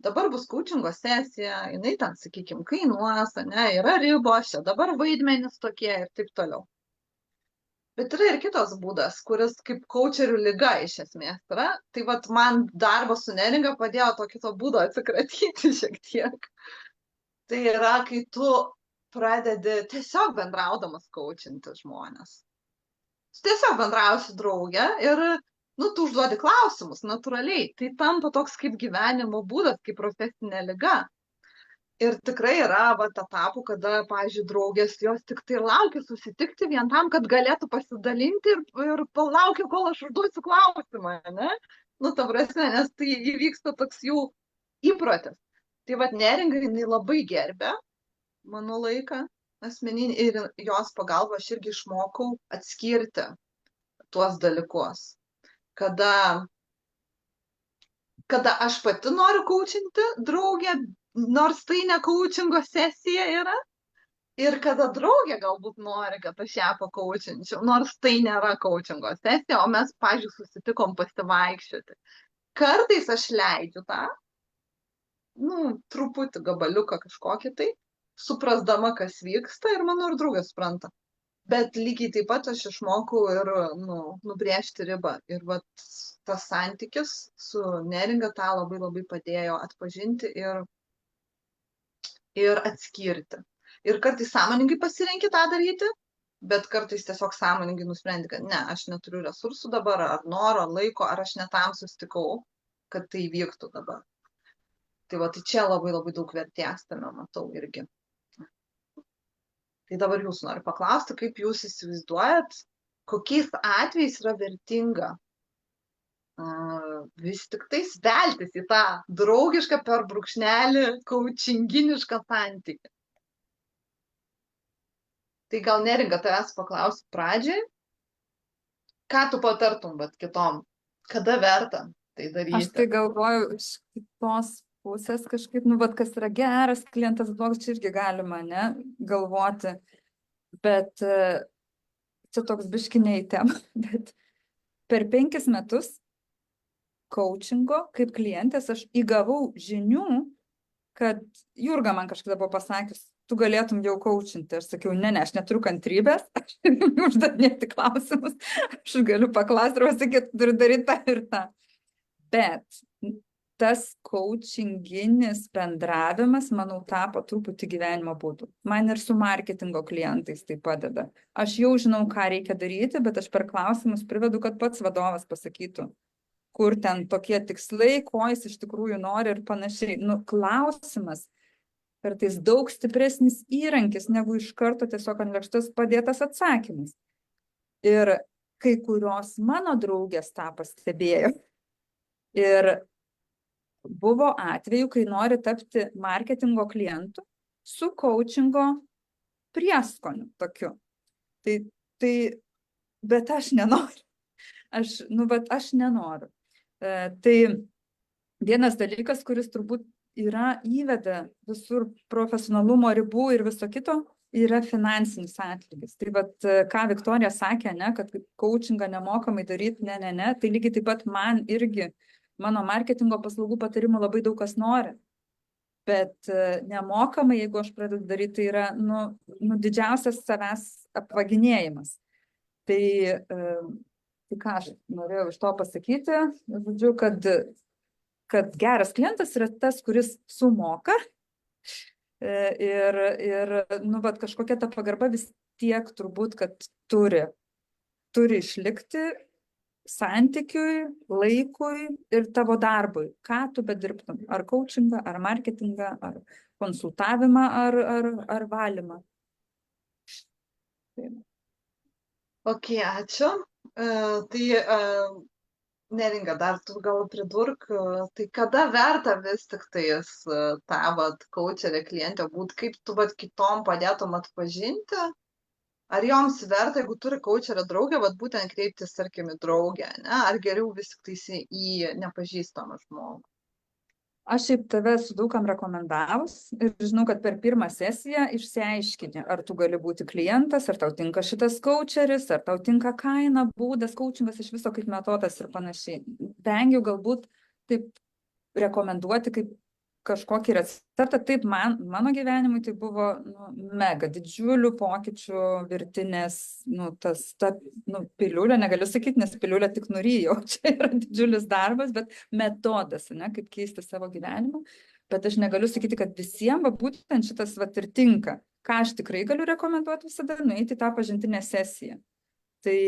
dabar bus coachingo sesija, jinai ten, sakykime, kainuos, yra ribos, čia dabar vaidmenys tokie ir taip toliau. Bet yra ir kitas būdas, kuris kaip coacherių liga iš esmės yra, tai man darbas su neringa padėjo to kito būdo atsikratyti šiek tiek. Tai yra, kai tu pradedi tiesiog bendraudamas coachinti žmonės. Tiesiog bendrauji su drauge ir, tu užduodi klausimus natūraliai. Tai tampa toks kaip gyvenimo būdas, kaip profesinė liga. Ir tikrai yra etapų, kada, pavyzdžiui, draugės jos tik tai laukia susitikti vien tam, kad galėtų pasidalinti ir palaukia, kol aš užduosiu klausimą, ne? Ta prasme, nes tai įvyksta toks jų įprotis. Tai neringa, jinai labai gerbė mano laiką asmeninį ir jos pagalba aš irgi išmokau atskirti tuos dalykus. Kada aš pati noriu coachinti draugę, nors tai ne coachingo sesija yra, ir kada draugė galbūt nori, kad aš ją pakoučinčiau, nors tai nėra coachingo sesija, o mes, pavyzdžiui, susitikom pasivaikščioti. Kartais aš leidžiu tą, truputį gabaliuką kažkokį tai, suprasdama, kas vyksta ir mano ir draugas supranta. Bet lygiai taip pat aš išmokau ir nubrėžti ribą. Ir tas santykis su neringa tą labai labai padėjo atpažinti ir atskirti. Ir kartais sąmoningai pasirenki tą daryti, bet kartais tiesiog sąmoningai nusprendi, kad ne, aš neturiu resursų dabar, ar noro, ar laiko, ar aš netam susitikau, kad tai vyktų dabar. Tai čia labai labai daug vertės tame matau irgi. Tai dabar jūs noriu paklausti, kaip jūs įsivaizduojat, kokiais atvejais yra vertinga vis tik tai veltis į tą draugišką per brūkšnelį coachinginišką santykį. Tai gal neringa tavęs paklausiu pradžiai, ką tu patartum kitom, kada verta tai daryti? Aš tai galvoju iš kitos pusės kažkaip, kas yra geras klientas, blogas, čia irgi galima, galvoti, bet čia toks biškiniai tema, bet per 5 metus coachingo kaip klientės aš įgavau žinių, kad Jurga man kažkada buvo pasakius, tu galėtum jau coachinti. Aš sakiau, ne, aš neturiu kantrybės, aš uždavinėti klausimus, aš galiu paklausti ir pasakyti, turiu daryti tą ir tą. Bet tas coachinginis bendravimas, manau, tapo truputį gyvenimo būdu. Man ir su marketingo klientais tai padeda. Aš jau žinau, ką reikia daryti, bet aš per klausimus privedu, kad pats vadovas pasakytų, kur ten tokie tikslai, ko jis iš tikrųjų nori ir panašiai. Nu, klausimas kartais daug stipresnis įrankis, negu iš karto tiesiog ant lėkštės padėtas atsakymas. Ir kai kurios mano draugės tą pastebėjo. Ir buvo atvejų, kai nori tapti marketingo klientu su coachingo prieskoniu tokiu. Bet aš nenoriu. Aš nenoriu. Tai vienas dalykas, kuris turbūt yra įveda visur profesionalumo ribų ir viso kito, yra finansinis atlygis. Tai ką Viktorija sakė, ne, kad coachingą nemokamai daryti, ne, tai lygiai taip pat man irgi mano marketingo paslaugų patarimų labai daug kas nori. Bet nemokamai, jeigu aš pradedu daryti, tai yra didžiausias savęs apvaginėjimas. Tai ką aš norėjau iš to pasakyti, žodžiu, kad geras klientas yra tas, kuris sumoka ir kažkokia ta pagarba vis tiek turbūt, kad turi išlikti santykiui, laikui ir tavo darbui. Ką tu bedirbtum? Ar coachingą, ar marketingą, ar konsultavimą, ar valymą. Ok, ačiū. Neringa, dar tu gal pridurk, tai kada verta vis tik tais tą coacherę klientę būt, kaip tu kitom padėtum atpažinti? Ar joms verta, jeigu turi coacherę draugę, būtent kreiptis, tarkim, į draugę, ne? Ar geriau vis tik tais į nepažįstamą žmogų? Aš šiaip tave su daugam rekomendavus ir žinau, kad per pirmą sesiją išsiaiškini, ar tu gali būti klientas, ar tau tinka šitas coacheris, ar tau tinka kaina, būdas, coachingas iš viso kaip metodas ir panašiai. Vengiu galbūt taip rekomenduoti kaip kažkokį receptą. Taip, mano gyvenimui tai buvo mega didžiulių pokyčių virtinės, piliulė, negaliu sakyti, nes piliulė tik nuryjau, čia yra didžiulis darbas, bet metodas, ne, kaip keisti savo gyvenimą. Bet aš negaliu sakyti, kad visiems būtent šitas ir tinka. Ką aš tikrai galiu rekomenduoti visada, nueiti tą pažintinę sesiją. Tai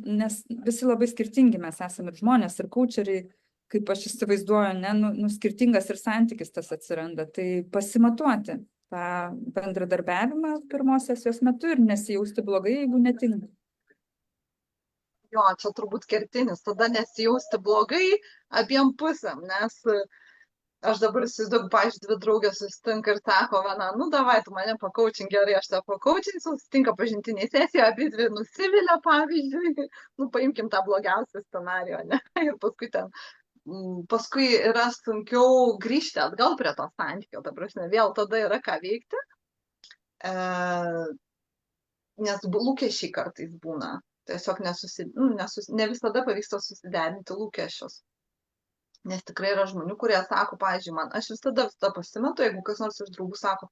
nes visi labai skirtingi mes esame ir žmonės, ir coacheriai, kaip aš įsivaizduoju, skirtingas ir santykis tas atsiranda. Tai pasimatuoti tą bendradarbiavimą pirmos sesijos metu ir nesijausti blogai, jeigu netinka. Jo, čia turbūt kertinis, tada nesijausti blogai abiem pusėm, nes aš dabar įsivaizduoju, pavyzdžiui, dvi draugės susitinka ir sako, viena, davai, tu mane pakaučink, gerai, aš tave pakaučinsiu, susitinka pažintinė sesija, abi dvi nusivilia, pavyzdžiui, paimkim tą blogiausią scenarijų, ne, ir paskui yra sunkiau grįžti atgal prie to santykio, ta prasme, vėl tada yra ką veikti, nes lūkesčiai kartais būna, tiesiog ne visada pavyksta susiderinti lūkesčius, nes tikrai yra žmonių, kurie sako, pavyzdžiui, aš visada pasimetu, jeigu kas nors iš draugų sako,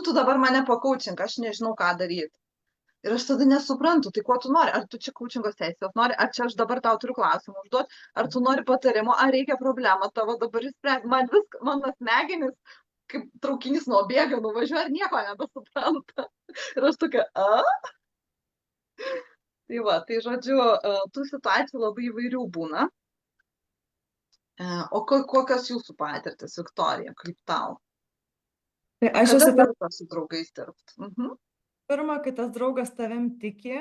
tu dabar mane pakaučink, aš nežinau, ką daryti. Ir aš tada nesuprantu, tai ko tu nori, ar tu čia coachingo sesijos nori, ar čia aš dabar tau turiu klausimą užduoti, ar tu nori patarimo, ar reikia problemą tavo dabar išspręsti. Mano smegenis, kaip traukinys nuo bėga, nuvažiuoja ir nieko nebesupranta. Ir aš tokia, Tai žodžiu, tų situacijų labai įvairių būna. O kokios jūsų patirtis, Viktorija, kaip tau? Tai aš esu verta su draugais dirbti. Pirma, kai tas draugas tavim tiki,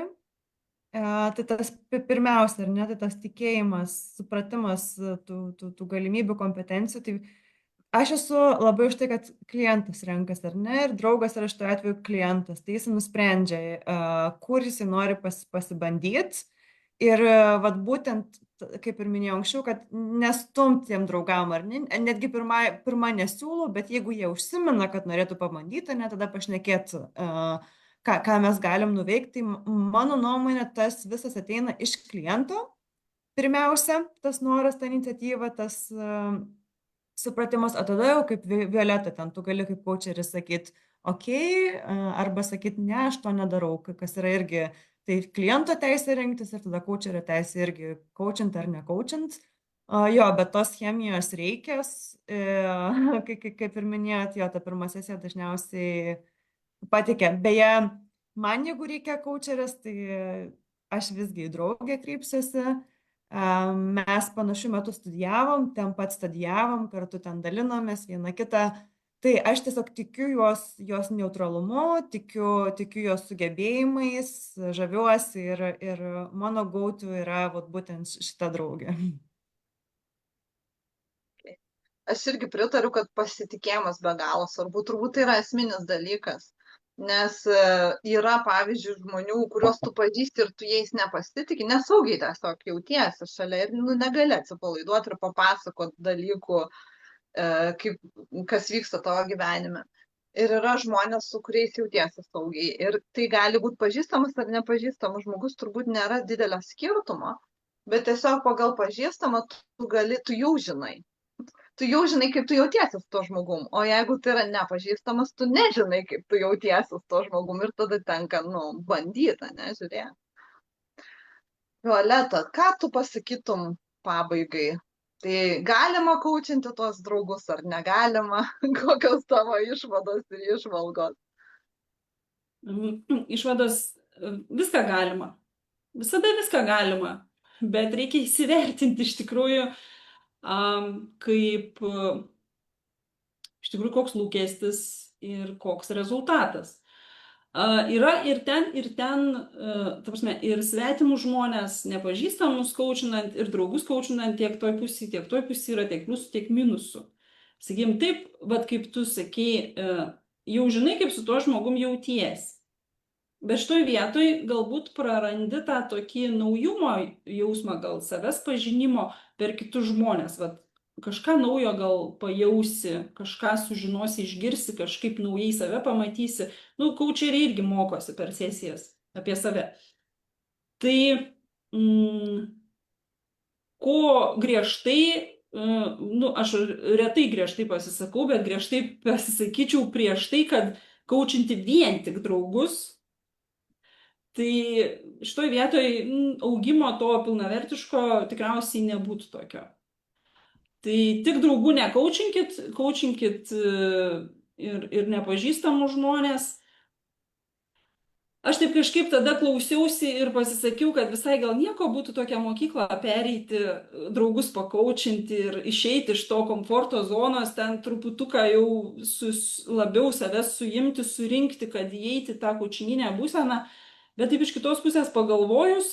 tai tas pirmiausia, ar ne, tai tas tikėjimas, supratimas tų galimybių, kompetencijų, tai aš esu labai už tai, kad klientas renkas, ar ne, ir draugas yra šituo atveju klientas, tai jis nusprendžia, kur jis nori pasibandyti ir būtent, kaip ir minėjau anksčiau, kad nestumti tiem draugam, ar ne, netgi pirma nesiūlau, bet jeigu jie užsimena, kad norėtų pabandyti, ne, tada pašnekėti, ką mes galim nuveikti, tai mano nuomonė tas visas ateina iš kliento. Pirmiausia, tas noras, ta iniciatyva, tas supratimas, o tada jau kaip Violeta, ten tu gali kaip coacheris sakyti, arba sakyti, ne, aš to nedarau, kas yra irgi, tai kliento teisė rinktis ir tada coacherio teisė irgi coachint ar ne coachint. Jo, bet tos chemijos reikės, kaip ir minėjot, jo, ta pirma sesija dažniausiai pateikia. Beje, man jeigu reikia kaučerės, tai aš visgi į draugę kreipsiuosi. Mes panašiu metu studijavom, ten pat studijavom, kartu ten dalinomės vieną kitą. Tai aš tiesiog tikiu jos neutralumu, tikiu jos sugebėjimais, žaviuosi ir mano go-to yra vat, būtent šita draugė. Aš irgi pritariu, kad pasitikėjimas be galo svarbu, turbūt tai yra esminis dalykas, nes yra, pavyzdžiui, žmonių, kuriuos tu pažįsti ir tu jais nepasitikį, nesaugiai tiesiog jautiesi šalia ir negali atsipalaiduoti ir papasakot dalykų, kas vyksta tavo gyvenime. Ir yra žmonės, su kuriais jautiesi saugiai. Ir tai gali būti pažįstamas ar nepažįstamas žmogus, turbūt nėra didelio skirtumo, bet tiesiog pagal pažįstamą tu jau žinai. Tu jau žinai, kaip tu jautiesi su to žmogum, o jeigu tai yra nepažįstamas, tu nežinai, kaip tu jautiesi su to žmogum ir tada tenka, bandyti, nežiūrėti. Violeta, ką tu pasakytum pabaigai? Tai galima kaučinti tuos draugus ar negalima? Kokios tavo išvados ir išvalgos? Išvados, viską galima. Visada viską galima, bet reikia įsivertinti iš tikrųjų, kaip iš tikrųjų koks lūkestis ir koks rezultatas. Yra ir ten, ta prasme, ir svetimus žmonės, nepažįstamus kaučinant, ir draugus kaučinant tiek toj pusėje yra tiek pliusų, tiek minusų. Sakykime, taip, vat kaip tu sakei, jau žinai, kaip su tuo žmogum jauties. Bet šitoj vietoj galbūt prarandi tą tokį naujumo jausmą, gal savęs pažinimo per kitus žmonės. Vat, kažką naujo gal pajausi, kažką sužinosi, išgirsi, kažkaip naujai save pamatysi. Kaučeriai irgi mokosi per sesijas apie save. Tai ko griežtai, aš retai griežtai pasisakau, bet griežtai pasisakyčiau prieš tai, kad kaučinti vien tik draugus. Tai šitoj vietoj augimo to pilnavertiško tikriausiai nebūtų tokio. Tai tik draugų nekaučinkit, kaučinkit ir nepažįstamų žmonės. Aš taip kažkaip tada klausiausi ir pasisakiau, kad visai gal nieko būtų tokią mokyklą pereiti, draugus pakaučinti ir išeiti iš to komforto zonos, ten truputuką jau labiau savęs suimti, surinkti, kad įeiti tą kaučininę būseną. Bet taip iš kitos pusės pagalvojus,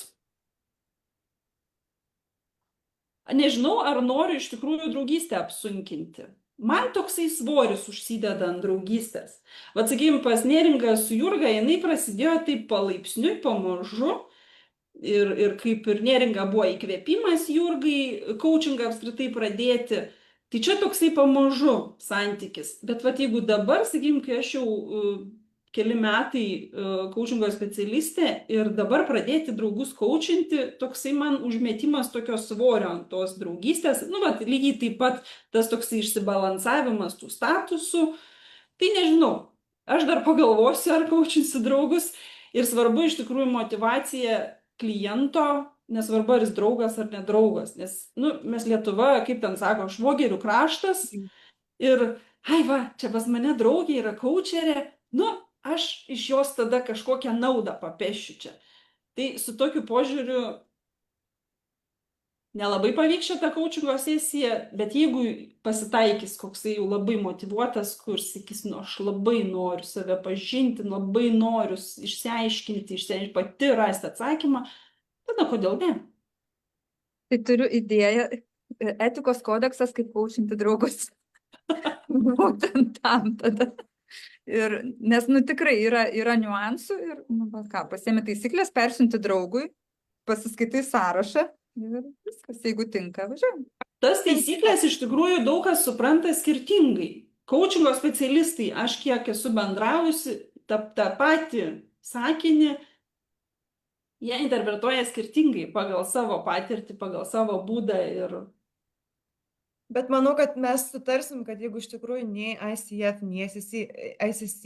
nežinau, ar noriu iš tikrųjų draugystę apsunkinti. Man toksai svoris užsideda ant draugystės. Vat sakykime, pas Neringą su Jurga, jinai prasidėjo taip palaipsniui, pamažu. Ir kaip ir Neringa buvo įkvėpimas Jurgai, kaučingą apskritai pradėti. Tai čia toksai pamažu santykis. Bet vat jeigu dabar, sakykime, kai aš jau keli metai kaučingo specialistė ir dabar pradėti draugus kaučinti, toksai man užmetimas tokio svorio ant tos draugystės, lygiai taip pat tas toksai išsibalansavimas tų statusų, tai nežinau, aš dar pagalvosiu, ar kaučinsiu draugus ir svarbu iš tikrųjų motyvacija kliento, nesvarbu, ar jis draugas ar nedraugas, nes, mes Lietuva, kaip ten sako, švogerių kraštas ir, čia pas mane draugė yra kaučerė, aš iš jos tada kažkokią naudą papešiu čia. Tai su tokiu požiūriu nelabai pavyks šitą kaučingo sesiją, bet jeigu pasitaikys koksai jau labai motyvuotas, kur sakys, aš labai noriu save pažinti, labai noriu išsiaiškinti, pati rasti atsakymą, tada kodėl ne? Tai turiu idėją, etikos kodeksas, kaip kaučinti draugus. Būtent tam tada. Nes tikrai yra niuansų ir pasiemi taisyklės, persiunti draugui, pasiskaitai sąrašą ir viskas, jeigu tinka, važiuojam. Tas taisyklės iš tikrųjų daug kas supranta skirtingai. Kaučingo specialistai, aš kiek esu bendravusi, tą patį sakinį, jie interpretuoja skirtingai pagal savo patirtį, pagal savo būdą ir... Bet manau, kad mes sutarsim, kad jeigu iš tikrųjų nei ICF, nei ICC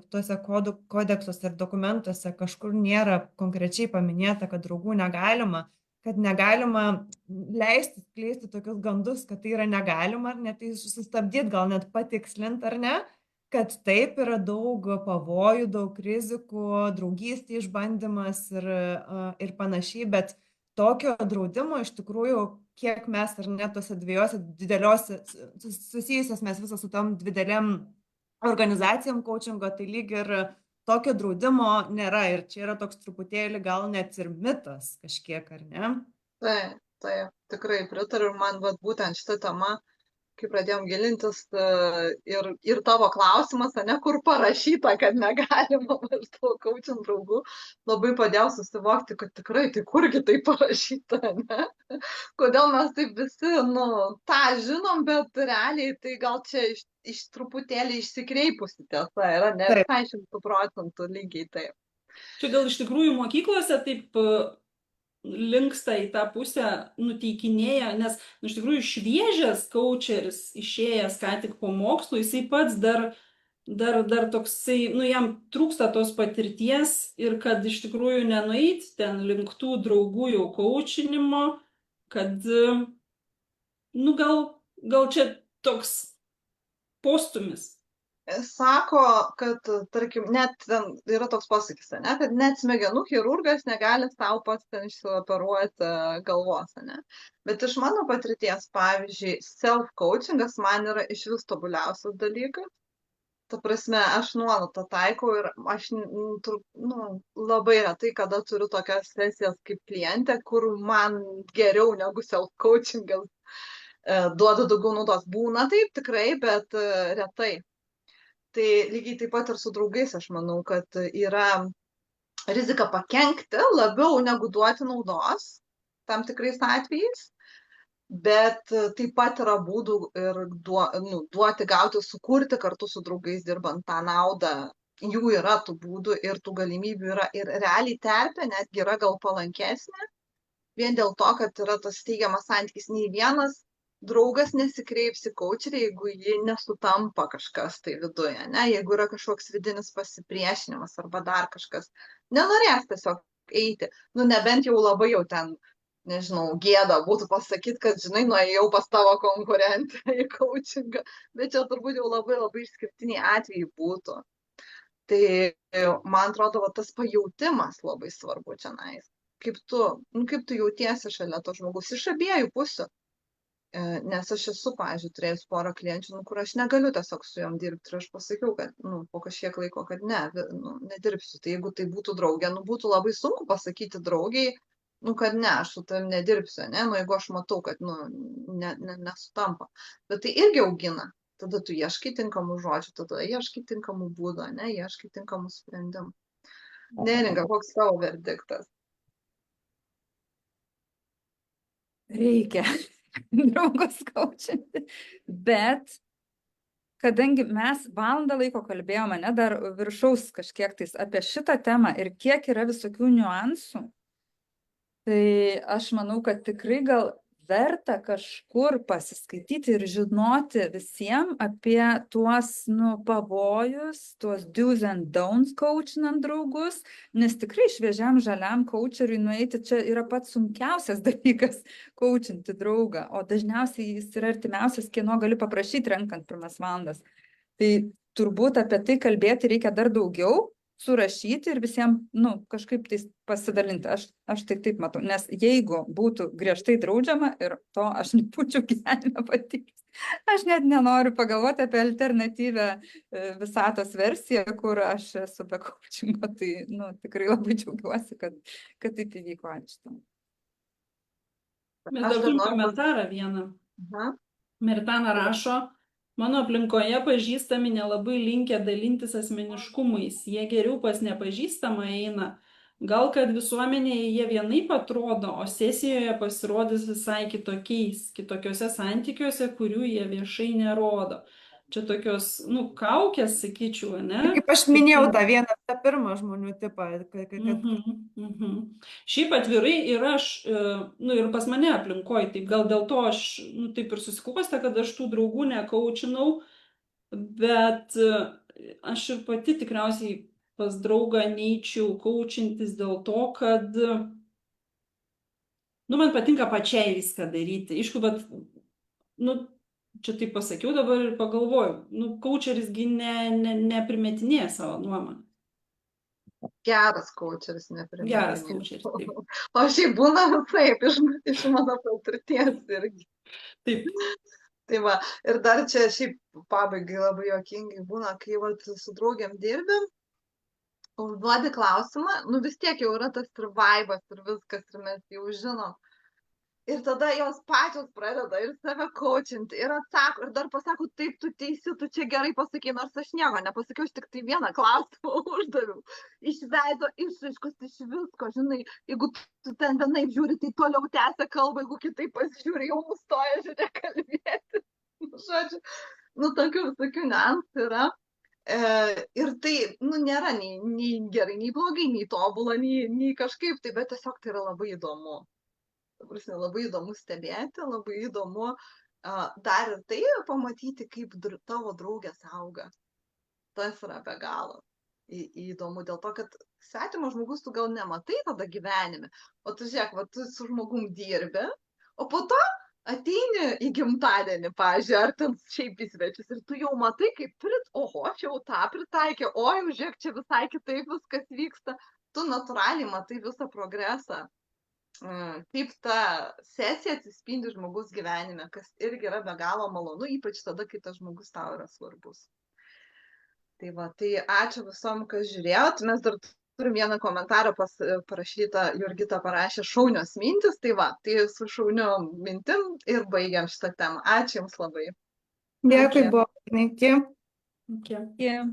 tuose kodeksuose ir dokumentuose kažkur nėra konkrečiai paminėta, kad draugų negalima, kad negalima leisti skleisti tokius gandus, kad tai yra negalima, ar net tai sustabdyti, gal net patikslinti, ar ne, kad taip yra daug pavojų, daug rizikų, draugystė išbandymas ir panašiai, bet tokio draudimo iš tikrųjų, kiek mes ar net tose dviejose dideliuose susijusios mes visą su tom didelėm organizacijom coachingo, tai lyg ir tokio draudimo nėra ir čia yra toks truputėlį gal net ir mitas kažkiek, ar ne? Taip, tikrai pritariu ir man vat, būtent šitą temą, kai pradėjom gilintis ir tavo klausimas, ne, kur parašyta, kad negalima maždaug coaching draugų, labai padėjau susivokti, kad tikrai, tai kurgi tai parašyta, ne? Kodėl mes taip visi, nu, tą žinom, bet realiai tai gal čia iš truputėlį išsikreipusi tiesa yra, ne visai 100% lygiai taip. Čia gal iš tikrųjų mokyklose taip linksta į tą pusę, nuteikinėja, nes iš tikrųjų šviežias coacheris išėjęs ką tik po mokslo, jisai pats dar toksai, nu jam trūksta tos patirties ir kad iš tikrųjų nenueit ten link tų draugų jau coachinimo, kad, nu gal čia toks postūmis. Sako, kad, tarkim, net ten yra toks pasakys, ne, kad net smegenų chirurgas negali sau pats ten išsioperuoti galvos, ne. Bet iš mano patirties, pavyzdžiui, self-coachingas man yra iš vis tobuliausias dalykas. Ta prasme, aš nuolat tą taikau ir aš labai retai, kada turiu tokias sesijas kaip klientė, kur man geriau negu self-coachingas duoda daugiau naudos. Būna taip tikrai, bet retai. Tai lygiai taip pat ir su draugais, aš manau, kad yra rizika pakenkti labiau negu duoti naudos tam tikrais atvejais, bet taip pat yra būdų ir duoti, gauti, sukurti kartu su draugais dirbant tą naudą. Jų yra tų būdų ir tų galimybių yra ir realiai terpė netgi yra gal palankesnė, vien dėl to, kad yra tas teigiamas santykis. Nei vienas draugas nesikreips į coacherį, jeigu ji nesutampa kažkas tai viduje, ne? Jeigu yra kažkoks vidinis pasipriešinimas arba dar kažkas, nenorės tiesiog eiti. Nu, nebent jau labai jau ten, nežinau, gėda būtų pasakyti, kad, žinai, nuėjau pas tavo konkurentę į coachingą, bet čia turbūt jau labai išskirtiniai atvejai būtų. Tai, man atrodo, tas pajautimas labai svarbu čionais. Kaip tu jautiesi šalia to žmogus iš abiejų pusių. Nes aš esu, pavyzdžiui, turėjus porą klienčių, kur aš negaliu tiesiog su jom dirbti ir aš pasakiau, kad po kažkiek laiko, kad nedirbsiu. Tai jeigu tai būtų draugė, būtų labai sunku pasakyti draugiai, kad ne, aš su tavim nedirbsiu, ne, jeigu aš matau, kad nesutampa. Bet tai irgi augina. Tada tu ieškai tinkamų žodžių, tada ieškai tinkamų būdų, ne, ieškai tinkamų sprendimų. Neringa, koks tavo verdiktas? Reikia draugus coachinti, bet kadangi mes valandą laiko kalbėjome, ne, dar viršaus kažkiek tais apie šitą temą ir kiek yra visokių niuansų, tai aš manau, kad tikrai gal verta kažkur pasiskaityti ir žinoti visiems apie tuos pavojus, tuos do's and don'ts coachinant draugus, nes tikrai šviežiam žaliam coacheriui nueiti čia yra pats sunkiausias dalykas coachinti draugą, o dažniausiai jis yra artimiausias, kieno gali paprašyti renkant pirmas valandas. Tai turbūt apie tai kalbėti reikia dar daugiau, surašyti ir visiems, kažkaip tai pasidalinti. Aš tai taip matau, nes jeigu būtų griežtai draudžiama ir to aš nebūčiau gyvenime patikęs, aš net nenoriu pagalvoti apie alternatyvę visatos versiją, kur aš esu be coachingo, tai tikrai labai džiaugiuosi, kad taip įvyko. Ačiū. Mes dar turim komentarą vieną. Meritana rašo: mano aplinkoje pažįstami nelabai linkę dalintis asmeniškumais, jie geriau pas nepažįstamą eina. Gal kad visuomenėje jie vienaip atrodo, o sesijoje pasirodys visai kitokiuose santykiuose, kurių jie viešai nerodo. Čia tokios, kaukės, sakyčiau, ne? Kaip aš minėjau, tą pirmą žmonių tipą. Šiaip atvirai ir aš, ir pas mane aplinkoje, taip gal dėl to aš, taip ir susikūpasta, kad aš tų draugų nekaučinau, bet aš ir pati tikriausiai pas draugą neičiau kaučintis dėl to, kad, Nu, man patinka pačiai viską daryti. Aišku, bet, nu, čia taip pasakiau dabar ir pagalvoju, nu, kaučerisgi neprimetinėja savo nuomonę. Geras kaučeris Geras neprimetinėja. kaučeris, taip. O šiaip būna taip, iš mano patirties irgi. Taip. Tai va, ir dar čia šiaip pabaigai labai juokingai būna, kai vat, su draugiam dirbim, užduodi klausimą, nu vis tiek jau yra tas ir vaibas ir viskas, ir mes jau žinom. Ir tada jos pačios pradeda ir save coachinti, ir atsako, ir dar pasako, taip, tu teisi, tu čia gerai pasakai, nors aš nieko nepasakiau, aš tik tai vieną klausimą uždaviau. Iš veido išraiškos, iš visko, žinai, jeigu tu ten vienaip žiūri, tai toliau tęsia kalbą, jeigu kitaip pasižiūri, jau nustoja, žiūrėk, kalbėti. Žodžiu, nu tokių visokių niuansų yra. Ir tai, nu, nėra nei gerai, nei blogai, nei tobula, nei kažkaip, tai, bet tiesiog tai yra labai įdomu. Labai įdomu stebėti, labai įdomu dar ir tai pamatyti, kaip tavo draugės auga. Tas yra be galo įdomu, dėl to, kad svetimas žmogus tu gal nematai tada gyvenime, o tu žiūrėk, va, tu su žmogum dirbi, o po to ateini į gimtadienį, pavyzdžiui, ar ten šiaip į svečius ir tu jau matai, kaip oho, čia jau tą pritaikė, o jau žiūrėk, čia visai kitaip viskas vyksta, tu natūraliai matai visą progresą. Kaip ta sesija atsispindi žmogus gyvenime, kas irgi yra be galo malonu, ypač tada, kai tas žmogus tau yra svarbus. Tai va, tai ačiū visom, kas žiūrėjot. Mes dar turim vieną komentarą parašytą, Jurgita parašė šaunios mintis, tai va, tai su šauniu mintim ir baigiam šitą temą. Ačiū Jums labai. Dėkui, buvo. Iki. Okay. Yeah.